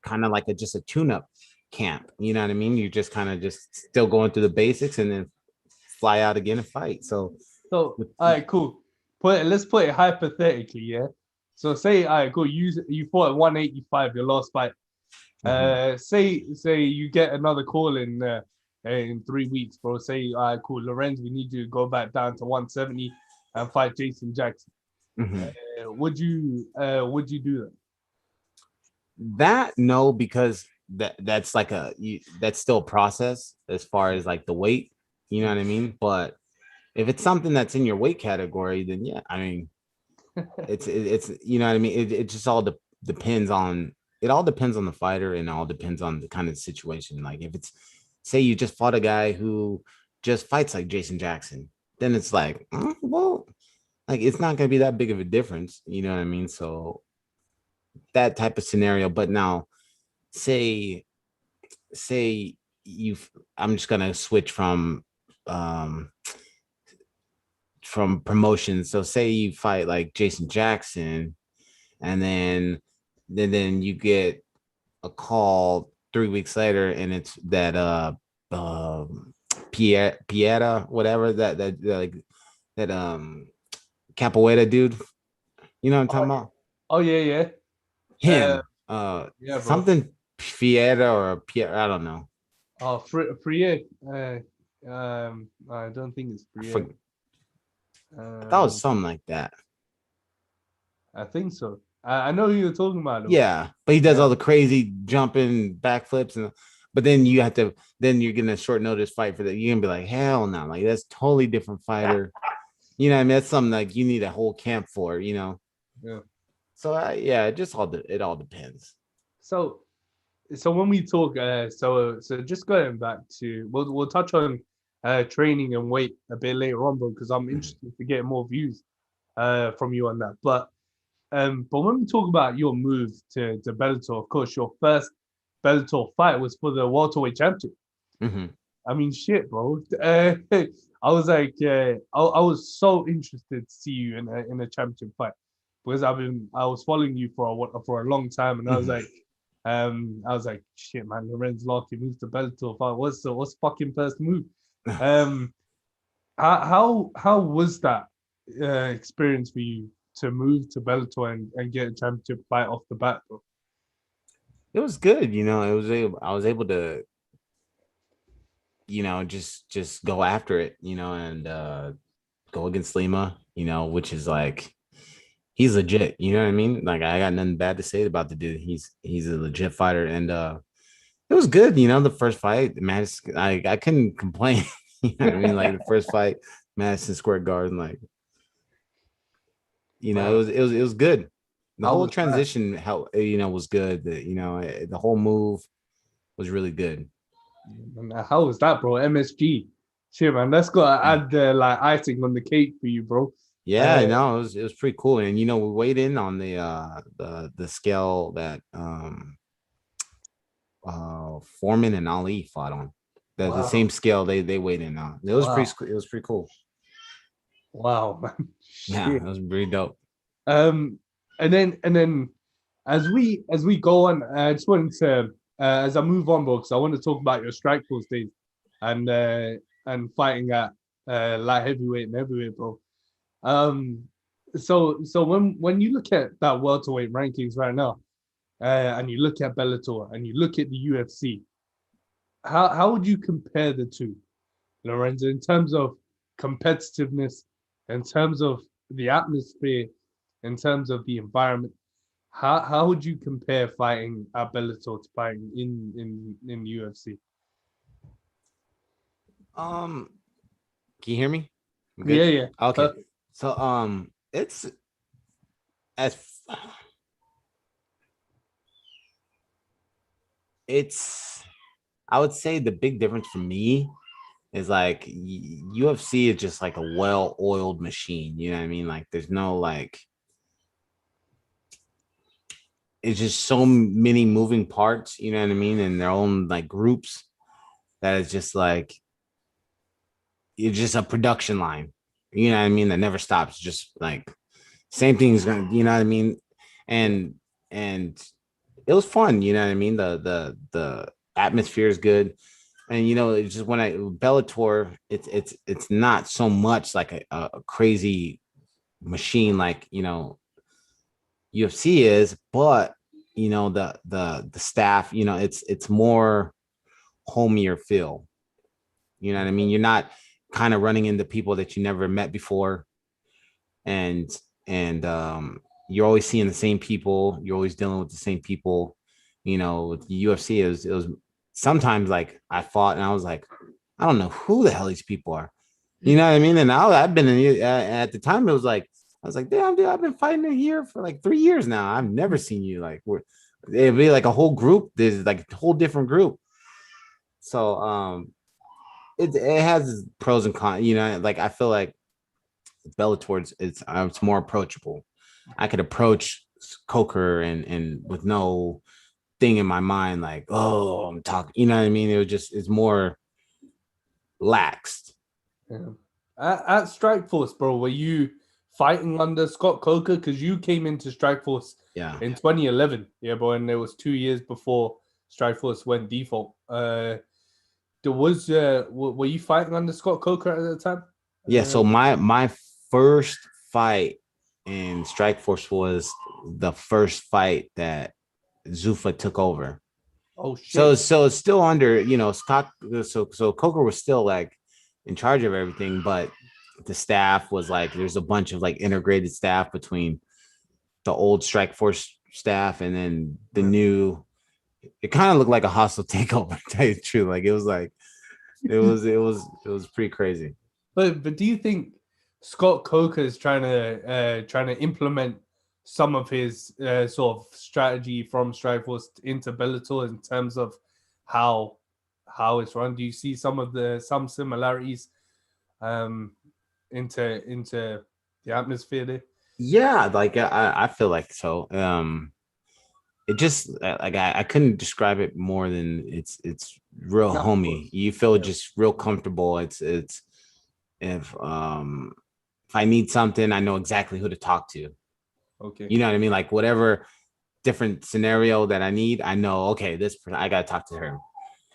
kind of like just a tune-up camp. You know what I mean? You're just kind of just still going through the basics and then fly out again and fight. So all right, cool. Let's put it hypothetically, yeah. So say, all right, cool. You fought at 185, your last fight. Say you get another call in 3 weeks, bro. Say, all right, cool, Lorenz, we need you to go back down to 170 and fight Jason Jackson. Would you do that? That no, because that's like that's still a process as far as like the weight, you know what I mean? But if it's something that's in your weight category, then yeah, I mean, it's you know what I mean? It just all depends on the fighter, and all depends on the kind of situation. Like if it's, say you just fought a guy who just fights like Jason Jackson, then it's like, well, like it's not going to be that big of a difference, you know what I mean? So that type of scenario. But now say I'm just going to switch from promotions. So say you fight like Jason Jackson, and then you get a call 3 weeks later, and it's that Pieta, whatever, that like that Capoeira dude. You know what I'm talking about? Oh yeah. Him. Yeah, bro. Something Fiera or Pierre, I don't know. Oh, Frier. I don't think it's Frier. I thought it was something like that. I think so. I know who you're talking about. Though. Yeah, but he does all the crazy jumping backflips, but then you're getting a short notice fight for that. You're gonna be like, hell no, like that's totally different fighter. You know what I mean? That's something like you need a whole camp for, you know? Yeah. So yeah, it all depends. So when we talk, so just going back to, we'll touch on training and weight a bit later on, bro, because I'm interested to get more views from you on that. But when we talk about your move to Bellator, of course, your first Bellator fight was for the welterweight championship. I mean, shit, bro. I was like, I was so interested to see you in a championship fight, because I was following you for a long time, and I was like, shit, man, Lorenz Larkin moves to Bellator fight. What's the fucking first move? How was that experience for you to move to Bellator and get a championship fight off the bat, bro? It was good, you know. I was able to, you know, just go after it, you know, and go against Lima, you know, which is like, he's legit, you know what I mean? Like I got nothing bad to say about the dude. He's a legit fighter, and it was good, you know. The first fight, Madison, I couldn't complain. You know what I mean? Like the first fight, Madison Square Garden, like, you know, it was good. The whole transition, how, you know, was good. You know, the whole move was really good. How was that, bro? MSG, shit, man. Let's go add like icing on the cake for you, bro. Yeah, I know, it was pretty cool. And you know, we weighed in on the scale that Foreman and Ali fought on. The same scale they weighed in on. It was pretty cool. Wow, man. Yeah, it was pretty dope. And then as we go on, I just wanted to as I move on, bro, because I want to talk about your Strikeforce days and fighting at light heavyweight and heavyweight, bro. So when you look at that welterweight rankings right now, and you look at Bellator and you look at the UFC, how would you compare the two, Lorenzo, in terms of competitiveness, in terms of the atmosphere, in terms of the environment? How would you compare fighting at Bellator to fighting in UFC? Can you hear me? Good? Yeah. Okay. So it's I would say the big difference for me is like UFC is just like a well-oiled machine. You know what I mean? Like there's no like, it's just so many moving parts, you know what I mean, in their own like groups, that is just like, it's just a production line, you know what I mean, that never stops. Just like same thing is gonna, you know what I mean, and it was fun, you know what I mean. The atmosphere is good. And it's just when I Bellator, it's not so much like a crazy machine like UFC is, but the staff, it's more homier feel. You know what I mean? You're not kind of running into people that you never met before, and you're always seeing the same people. You're always dealing with the same people. With the UFC, it was sometimes like I fought and I was like, I don't know who the hell these people are. You know what I mean? And I've been in at the time. It was like I was like, damn, dude, I've been fighting in here for like 3 years now. I've never seen you. Like, it'd be like a whole group. There's like a whole different group. So it has pros and cons. Like I feel like Bellator, it's more approachable. I could approach Coker and with no thing in my mind, like, oh, I'm talking. You know what I mean? It's more laxed. Yeah. At Strikeforce, bro, were you fighting under Scott Coker? Because you came into Strikeforce in 2011, bro, and it was 2 years before Strikeforce went default. Were you fighting under Scott Coker at the time? Yeah. So my first fight in Strikeforce was the first fight that Zuffa took over. Oh shit! So it's still under Scott. So Coker was still like in charge of everything, but the staff was like there's a bunch of like integrated staff between the old Strikeforce staff and then the new. It kind of looked like a hostile takeover. To tell you the truth, like it was pretty crazy. But do you think Scott Coker is trying to implement some of his sort of strategy from Strikeforce into Bellator in terms of how it's run? Do you see some similarities into the atmosphere there? Yeah, like I feel like so. It just like I couldn't describe it more than it's real homey. You feel just real comfortable. It's if I need something, I know exactly who to talk to. Okay. You know what I mean? Like whatever different scenario that I need, I know, okay, this person, I gotta talk to her.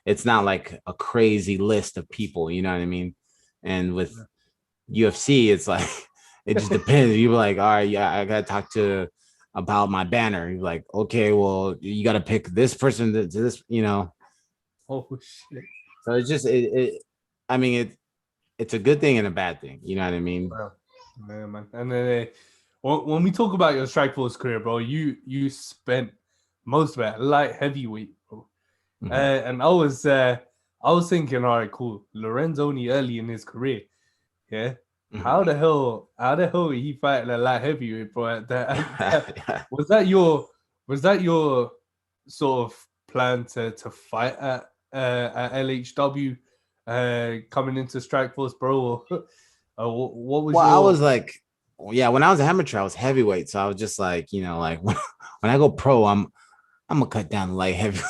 It's not like a crazy list of people, you know what I mean? And with UFC, it's like it just depends. You're like, all right, yeah, I gotta talk to about my banner. You're like, okay, well, you gotta pick this person to this, Oh shit. So it's just I mean, it's a good thing and a bad thing, you know what I mean? Wow. Yeah, man. And then when we talk about your Strikeforce career, bro, you spent most of it light heavyweight, bro. Mhm. And I was thinking, all right, cool. Lorenz only early in his career, yeah. Mhm. How the hell he fighting a light heavyweight, bro? Was that your sort of plan to fight at LHW coming into Strikeforce, bro? What was I was like, yeah, when I was an amateur, I was heavyweight. So I was just like, like when I go pro, I'm gonna cut down light heavyweight.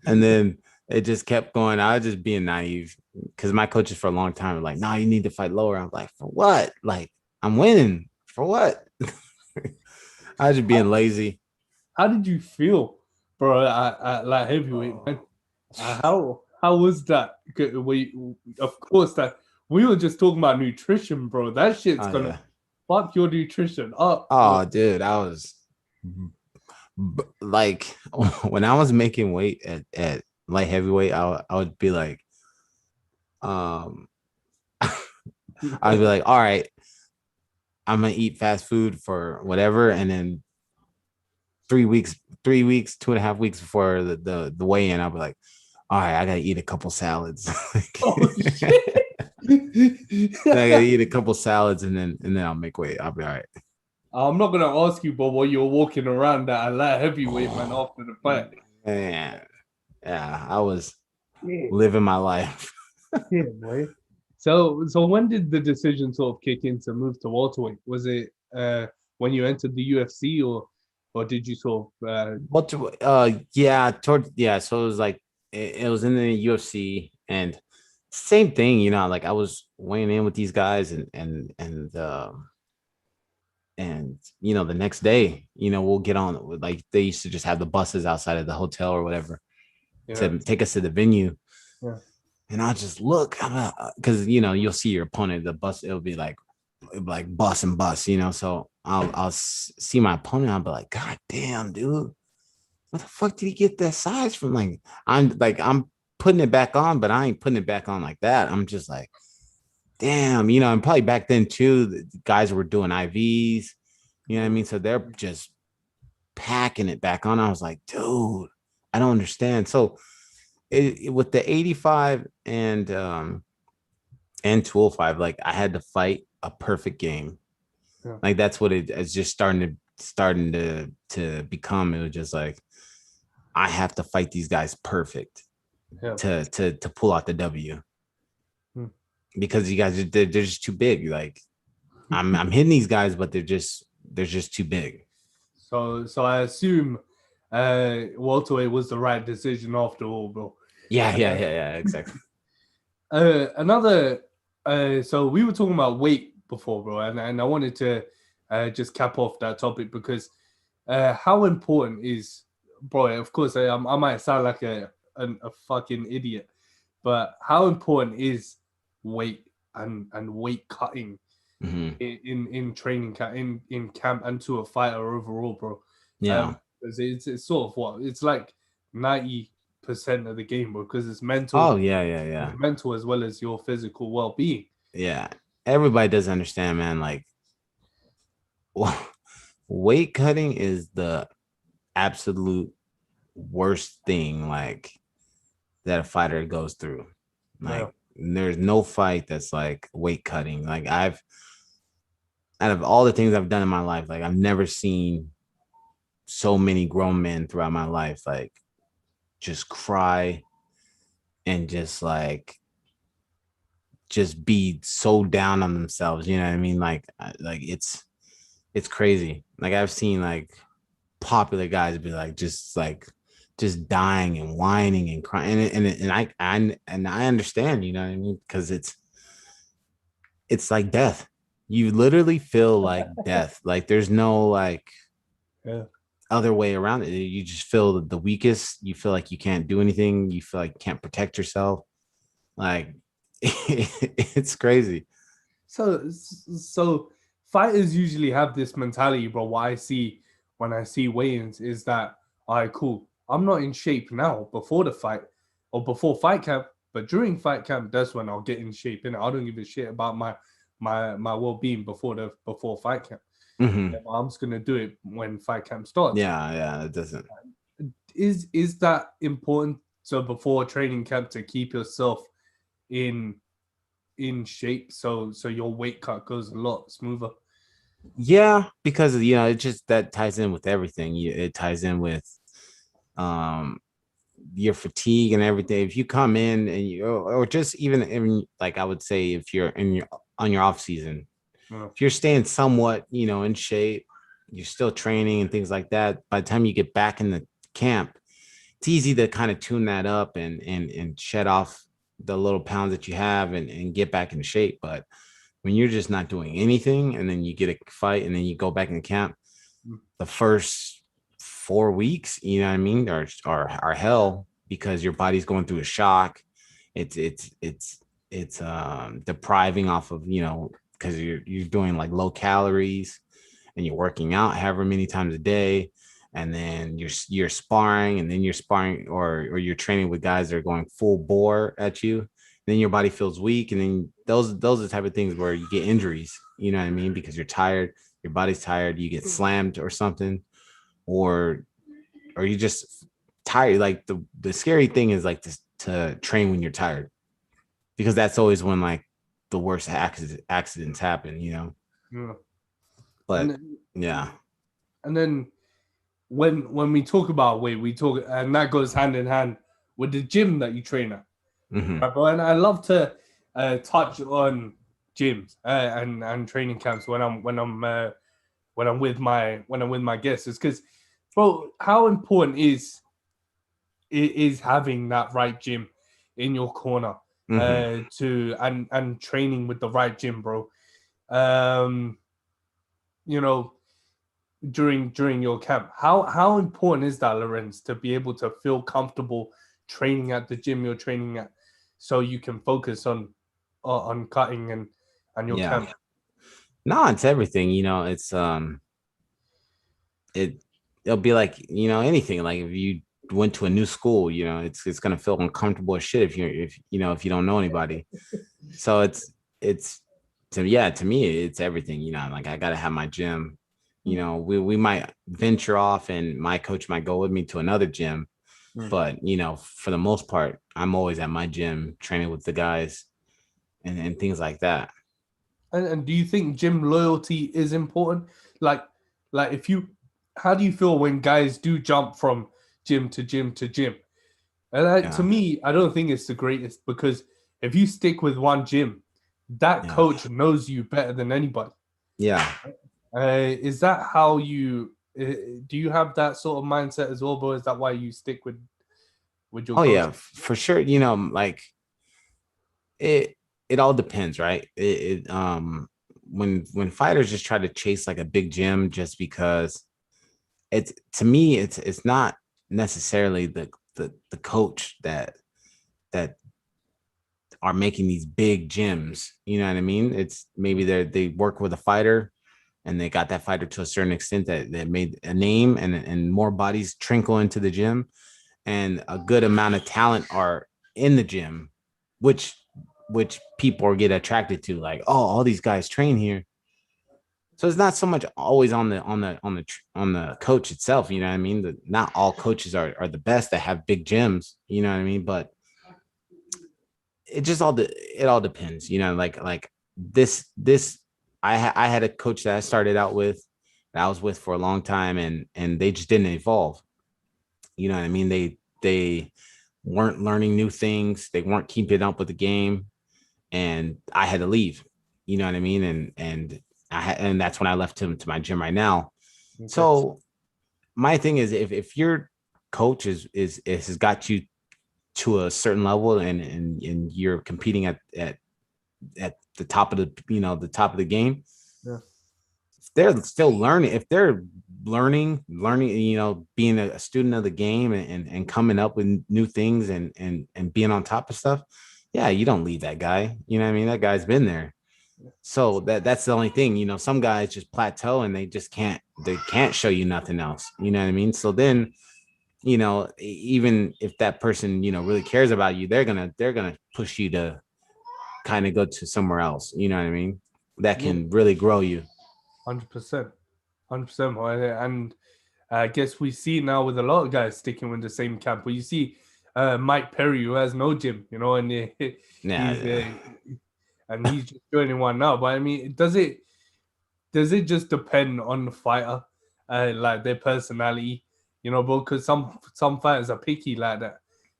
And then it just kept going. I was just being naive because my coaches for a long time were like, no, you need to fight lower. I'm like, for what? Like, I'm winning. For what? I was just being lazy. How did you feel, bro, at light heavyweight, man? How was that? Of course, that we were just talking about nutrition, bro. That shit's gonna fuck your nutrition up. Oh, dude, I was like, when I was making weight at light heavyweight, I would be like, I'd be like, all right, I'm gonna eat fast food for whatever, and then 3 weeks, 2.5 weeks before the weigh-in, I'll be like, all right, I gotta eat a couple salads. Oh shit. I gotta eat a couple salads and then I'll make weight. I'll be all right. I'm not gonna ask you, but while you're walking around that light heavyweight, man, after the fight. Yeah, I was living my life. Yeah, boy. So when did the decision sort of kick in to move to welterweight? Was it when you entered the UFC or did you sort of So it was like it was in the UFC and same thing, like I was weighing in with these guys and And the next day, we'll get on, like they used to just have the buses outside of the hotel or whatever to take us to the venue. Yeah. And I'll just look, because you'll see your opponent, the bus, it'll be like bus and bus, so I'll see my opponent, I'll be like, God damn, dude, what the fuck did he get that size from? I'm putting it back on, but I ain't putting it back on like that. I'm just like, damn, and probably back then too, the guys were doing IVs, you know what I mean? So they're just packing it back on. I was like, dude, I don't understand. So with the 85 and 205, like I had to fight a perfect game. Yeah. Like that's what it's just starting to become. It was just like, I have to fight these guys perfect to pull out the W. Because you guys, they're just too big. Like I'm hitting these guys, but they're just too big. So I assume welterweight was the right decision after all, bro. Yeah, exactly. So we were talking about weight before, bro, and I wanted to just cap off that topic because how important is, bro? Of course, I might sound like a fucking idiot, but how important is weight and weight cutting in training camp, in camp, and to a fighter overall, bro? Yeah, it's sort of what it's like 90% of the game, bro, because it's mental. Oh yeah. Mental as well as your physical well-being. Yeah, everybody does understand, man. Like, weight cutting is the absolute worst thing, like, that a fighter goes through. Like, there's no fight that's like weight cutting. Like, out of all the things I've done in my life, like, I've never seen so many grown men throughout my life, like, just cry and just be so down on themselves. You know what I mean? Like it's crazy. Like, I've seen like popular guys be like just dying and whining and crying, and I understand, you know what I mean? Because it's like death. You literally feel like death. Like, there's no other way around it. You just feel the weakest. You feel like you can't do anything. You feel like you can't protect yourself. Like, it's crazy. So fighters usually have this mentality, bro. What I see when I see weigh-ins is that, all right, cool, I'm not in shape now before the fight or before fight camp, but during fight camp, that's when I'll get in shape. And I don't give a shit about my well-being before fight camp. I'm just gonna do it when fight camp starts. Yeah, it doesn't. Is that important? So before training camp, to keep yourself in shape, so your weight cut goes a lot smoother. Yeah, because it just, that ties in with everything. It ties in with your fatigue and everything. If you come in and or just even like, I would say, if you're on your off season, if you're staying somewhat in shape, you're still training and things like that, by the time you get back in the camp, it's easy to kind of tune that up and shed off the little pounds that you have and get back in shape. But when you're just not doing anything and then you get a fight and then you go back in camp, the first 4 weeks, you know what I mean, are hell, because your body's going through a shock. It's depriving off of, because you're doing like low calories and you're working out however many times a day, and then you're sparring, and then you're sparring or you're training with guys that are going full bore at you. Then your body feels weak, and then those are the type of things where you get injuries, you know what I mean? Because you're tired, your body's tired, you get slammed or something, or you just tired. Like, the scary thing is like to train when you're tired, because that's always when like the worst accidents happen, Yeah. But yeah. And then when we talk about weight, we talk, and that goes hand in hand with the gym that you train at. Right, bro? And I love to touch on gyms and training camps when I'm with my guests, is because, bro, how important is having that right gym in your corner, and training with the right gym, bro. you know, during your camp. How important is that, Lorenz, to be able to feel comfortable training at the gym you're training at, so you can focus on cutting and your camp? No, it's everything. It's it'll be like anything. Like if you went to a new school, it's gonna feel uncomfortable as shit if you don't know anybody. So it's to me it's everything. Like I gotta have my gym. We might venture off and my coach might go with me to another gym, but for the most part, I'm always at my gym training with the guys and things like that. And do you think gym loyalty is important? Like if you, how do you feel when guys do jump from gym to gym to gym? And to me, I don't think it's the greatest, because if you stick with one gym, that coach knows you better than anybody. Yeah. Is that how you do you have that sort of mindset as well, bro? Is that why you stick with your coach? Yeah, for sure. Like it all depends, right? When fighters just try to chase like a big gym just because to me it's not necessarily the coach that are making these big gyms. You know what I mean? It's maybe they work with a fighter and they got that fighter to a certain extent that made a name and more bodies trickle into the gym, and a good amount of talent are in the gym, which people get attracted to. Like, oh, all these guys train here. So it's not so much always on the coach itself. You know what I mean? Not all coaches are the best that have big gyms. You know what I mean? But it all depends. Like this. I had a coach that I started out with, that I was with for a long time, and they just didn't evolve. You know what I mean? They weren't learning new things. They weren't keeping up with the game, and I had to leave. You know what I mean? And that's when I left him to my gym right now. Okay. So my thing is, if your coach has got you to a certain level and you're competing at the top of the top of the game, if they're still learning, if they're learning, being a student of the game and coming up with new things and being on top of stuff, you don't leave that guy. You know what I mean? That guy's been there. So that's the only thing. Some guys just plateau and they just can't show you nothing else. You know what I mean? So then, even if that person, really cares about you, they're gonna push you to kind of go to somewhere else. You know what I mean? That can really grow you. 100%. And I guess we see now with a lot of guys sticking with the same camp. But you see Mike Perry, who has no gym, and he's just joining one now. But I mean, does it just depend on the fighter, like their personality, because some fighters are picky like that,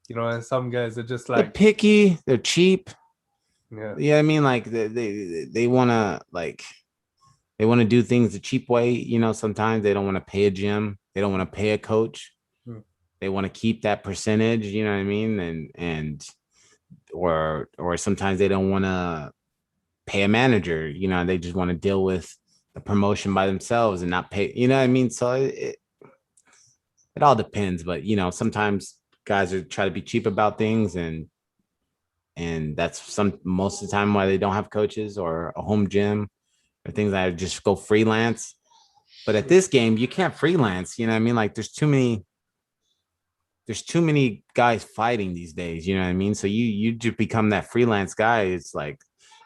and some guys are just like, they're picky, they're cheap. Yeah, I mean, like they want to do things the cheap way. Sometimes they don't want to pay a gym, they don't want to pay a coach. They want to keep that percentage. You know what I mean? And or sometimes they don't want to pay a manager. They just want to deal with the promotion by themselves and not pay. You know what I mean? So it all depends. But sometimes guys are try to be cheap about things, and that's most of the time why they don't have coaches or a home gym or things that just go freelance. But at this game, you can't freelance. You know what I mean? Like there's too many guys fighting these days. You know what I mean? So you just become that freelance guy. It's like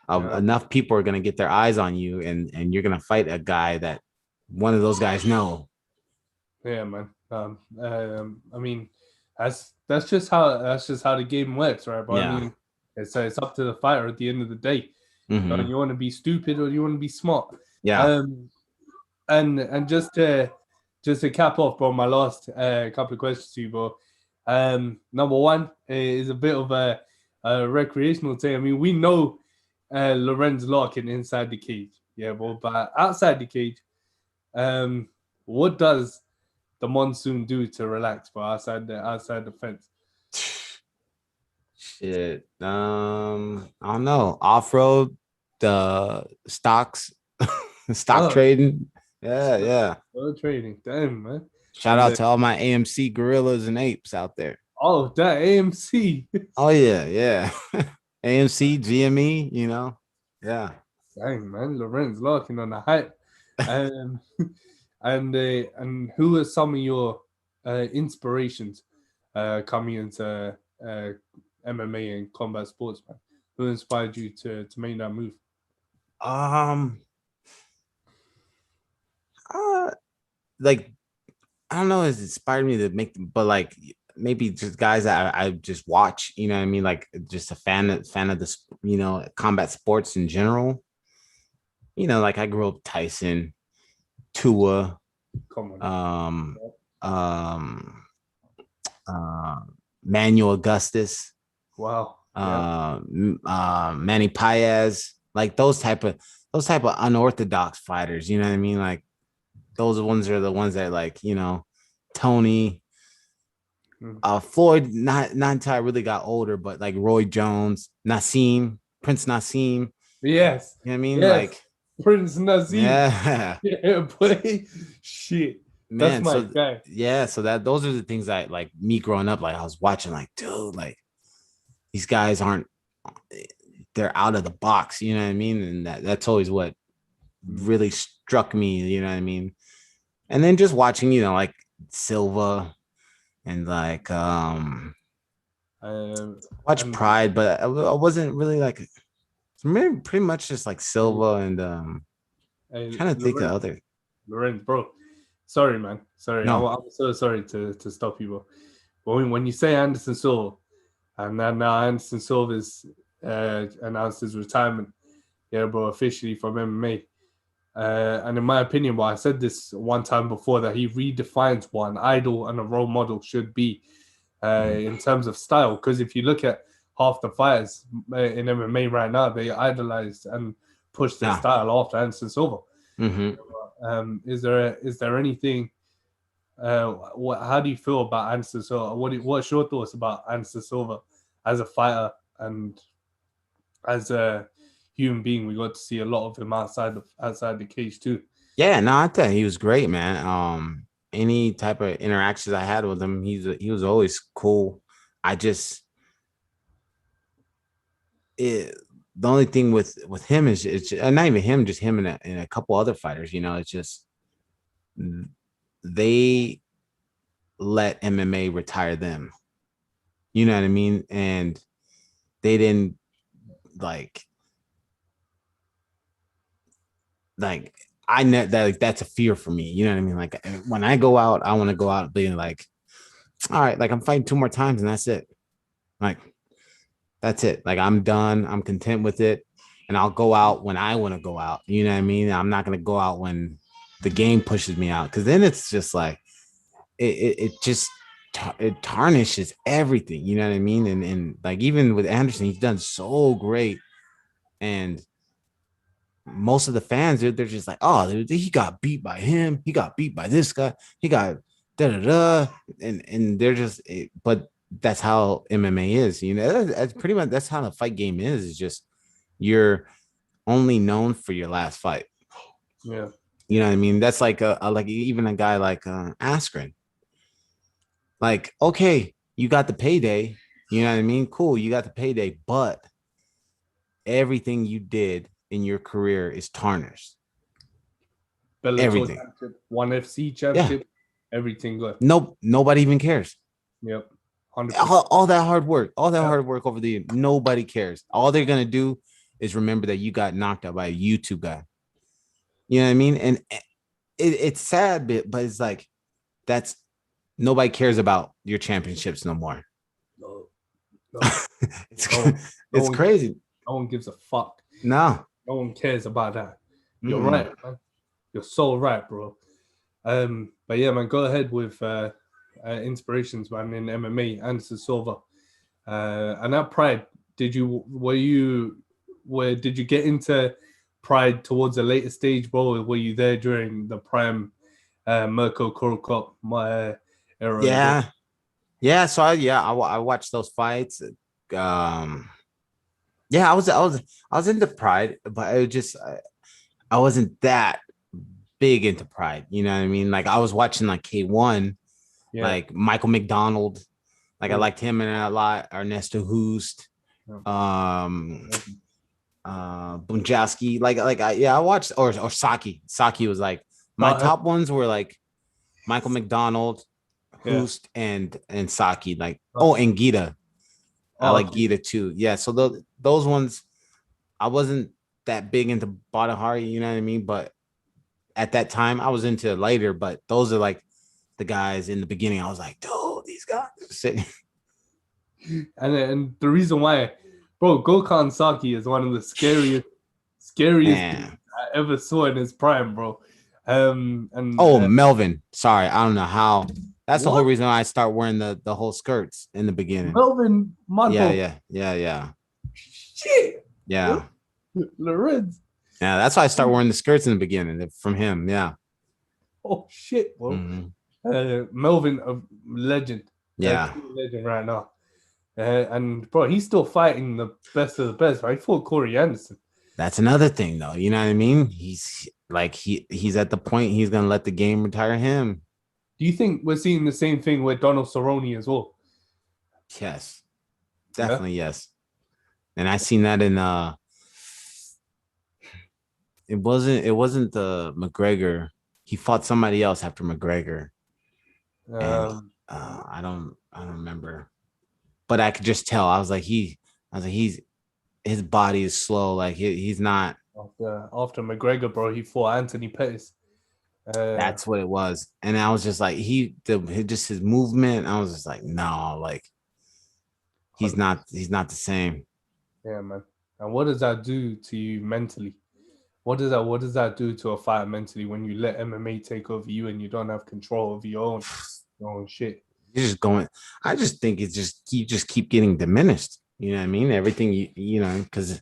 enough people are going to get their eyes on you, and you're going to fight a guy that one of those guys know. Yeah, man. I mean, that's just how the game works, right? But I mean, it's up to the fighter at the end of the day. Mm-hmm. You want to be stupid or you want to be smart. Yeah. And just to cap off, bro, my last couple of questions to you, bro. Number one is a bit of a recreational thing. I mean, we know Lorenz Larkin inside the cage, bro, but outside the cage, what does the Monsoon do to relax, bro, outside the fence? Shit. I don't know. Off-road, the stocks, trading. Yeah. Well training. Damn, man. Shout And out to all my AMC gorillas and apes out there. oh, that AMC. Oh yeah. AMC, GME, yeah. Dang, man. Lorenz Larkin on the hype. Um, and who are some of your inspirations coming into MMA and combat sports, man? Who inspired you to make that move? Like I don't know, it's inspired me to make them, but like maybe just guys that I just watch, you know what I mean? Like just a fan of the combat sports in general. Like I grew up Tyson, Tua, Come on. Manuel Augustus, Wow. Manny Paez, like those type of unorthodox fighters, you know what I mean? Like those ones are the ones that like, Tony, Floyd, not until I really got older, but like Roy Jones, Prince Nassim. Yes. You know what I mean? Yes. Like Prince Nazim. yeah. Yeah, boy. Shit. Man, That's my so guy. yeah, so those are the things that like me growing up, like I was watching, like, dude, like these guys they're out of the box, you know what I mean? And that's always what really struck me, you know what I mean? And then just watching, like Silva and like watch Pride, but I wasn't really like pretty much just like Silva and trying to think of other. Lorenz, bro. Sorry, man. Sorry. No. I'm so sorry to stop you, bro. But when you say Anderson Silva, and then now Anderson Silva is announced his retirement, yeah, bro, officially from MMA. And in my opinion, I said this one time before, that he redefines what an idol and a role model should be in terms of style. Because if you look at half the fighters in MMA right now, they idolize and push their style after Anderson Silva. Is there anything? How do you feel about Anderson Silva? What's your thoughts about Anderson Silva as a fighter and as a human being? We got to see a lot of him outside the cage too. Yeah, no, I thought he was great, man. Any type of interactions I had with him, he was always cool. The only thing with him is it's not even him, just him and a couple other fighters. It's just they let MMA retire them. You know what I mean? And they didn't like I know that like that's a fear for me. You know what I mean? Like when I go out, I want to go out being like, all right, like I'm fighting 2 more times and that's it. Like that's it. Like I'm done. I'm content with it. And I'll go out when I want to go out. You know what I mean? I'm not going to go out when the game pushes me out. Cause then it's just like, it tarnishes everything. You know what I mean? And like, even with Anderson, he's done so great. And most of the fans, they're just like, oh, he got beat by him. He got beat by this guy. He got da-da-da. And they're just, but that's how MMA is, that's pretty much, that's how the fight game is. It's just, you're only known for your last fight. Yeah. You know what I mean? That's like like even a guy like Askren. Like, okay, you got the payday, you know what I mean? Cool, you got the payday, but everything you did in your career is tarnished. Bellator everything. One FC championship, everything good. Nope, nobody even cares. Yep. All that hard work, hard work over the year, nobody cares. All they're gonna do is remember that you got knocked out by a YouTube guy. You know what I mean? And it's sad, but it's like that's nobody cares about your championships no more. No. It's crazy. No one gives a fuck. No one cares about that. You're right, man. You're so right, bro. But yeah, man, go ahead with inspirations, man, in MMA. Anderson Silva, and that Pride. Did you get into Pride towards a later stage, bro? Or were you there during the prime Mirko Cro Cop era? Yeah. So I watched those fights. I was into Pride, but I wasn't that big into Pride. You know what I mean? Like I was watching like K1, like Michael McDonald. Like I liked him in it a lot. Ernesto Hoost, Bunjowski. I watched or Saki. Saki was like my top ones were like Michael McDonald, Hoost, and Saki. Like and Gita. I like Gita too. Yeah, so those ones, I wasn't that big into Bada Hari, you know what I mean? But at that time, I was into it later. But those are like the guys in the beginning. I was like, dude, these guys are sitting. And the reason why, bro, Gokhan Saki is one of the scariest dudes I ever saw in his prime, bro. Melvin. Sorry, I don't know how. That's the whole reason I start wearing the whole skirts in the beginning. Melvin, yeah. Shit. Yeah. Lorenz. Yeah, that's why I start wearing the skirts in the beginning from him. Yeah. Oh shit, bro. Melvin, a legend. Yeah. Legend right now. And bro, he's still fighting the best of the best, right? He fought Corey Anderson. That's another thing, though. You know what I mean? He's at the point he's gonna let the game retire him. Do you think we're seeing the same thing with Donald Cerrone as well? Yes, definitely yes. And I seen that in it wasn't the McGregor. He fought somebody else after McGregor. And I don't remember, but I could just tell. I was like his body is slow. Like he's not. After McGregor, bro, he fought Anthony Pettis. That's what it was, and I was just like just his movement. I was just like, no, like he's not the same. Yeah, man. And what does that do to you mentally? What does that do to a fighter mentally when you let MMA take over you and you don't have control of your own shit? You're just going. I just think it's you just keep getting diminished. You know what I mean? Everything you know, because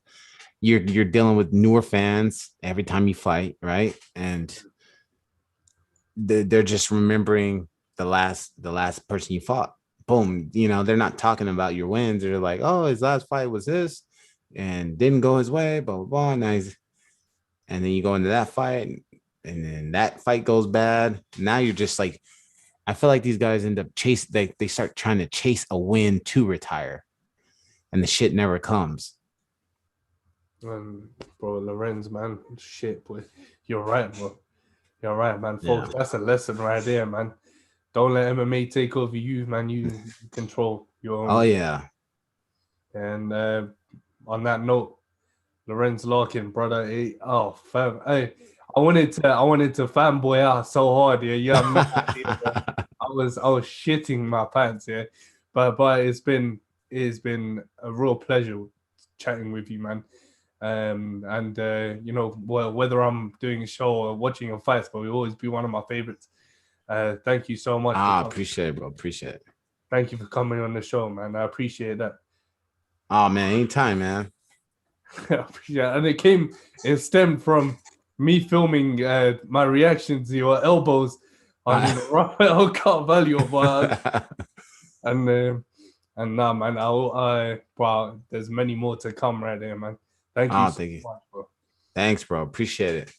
you're dealing with newer fans every time you fight, right? And they're just remembering the last person you fought. Boom, you know, they're not talking about your wins. They're like, oh, his last fight was this and didn't go his way, blah blah blah. And then you go into that fight, and then that fight goes bad. Now you're just like, I feel like these guys end up they start trying to chase a win to retire, and the shit never comes. Bro, Lorenz, man, shit, boy, you're right, bro. You're right, man, folks. That's a lesson right there, man. Don't let MMA take over you, man. You control your own. Oh yeah. And on that note, Lorenz Larkin, brother. Fam. Hey, I wanted to fanboy out so hard, yeah. I was shitting my pants, yeah. But it's been a real pleasure chatting with you, man. You know, whether I'm doing a show or watching your fights, but you'll always be one of my favorites. Thank you so much. Appreciate it, bro. Appreciate it. Thank you for coming on the show, man. I appreciate that. Oh man, anytime, man. Yeah, and it stemmed from me filming my reaction to your elbows on Rafael Carvalho, and nah, man, wow, there's many more to come right there, man. Thank you so much, bro. Thanks, bro. Appreciate it.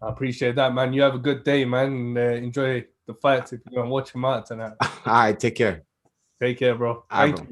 I appreciate that, man. You have a good day, man. And, enjoy the fights if you're gonna watch them out tonight. All right, take care. Take care, bro. Thank you.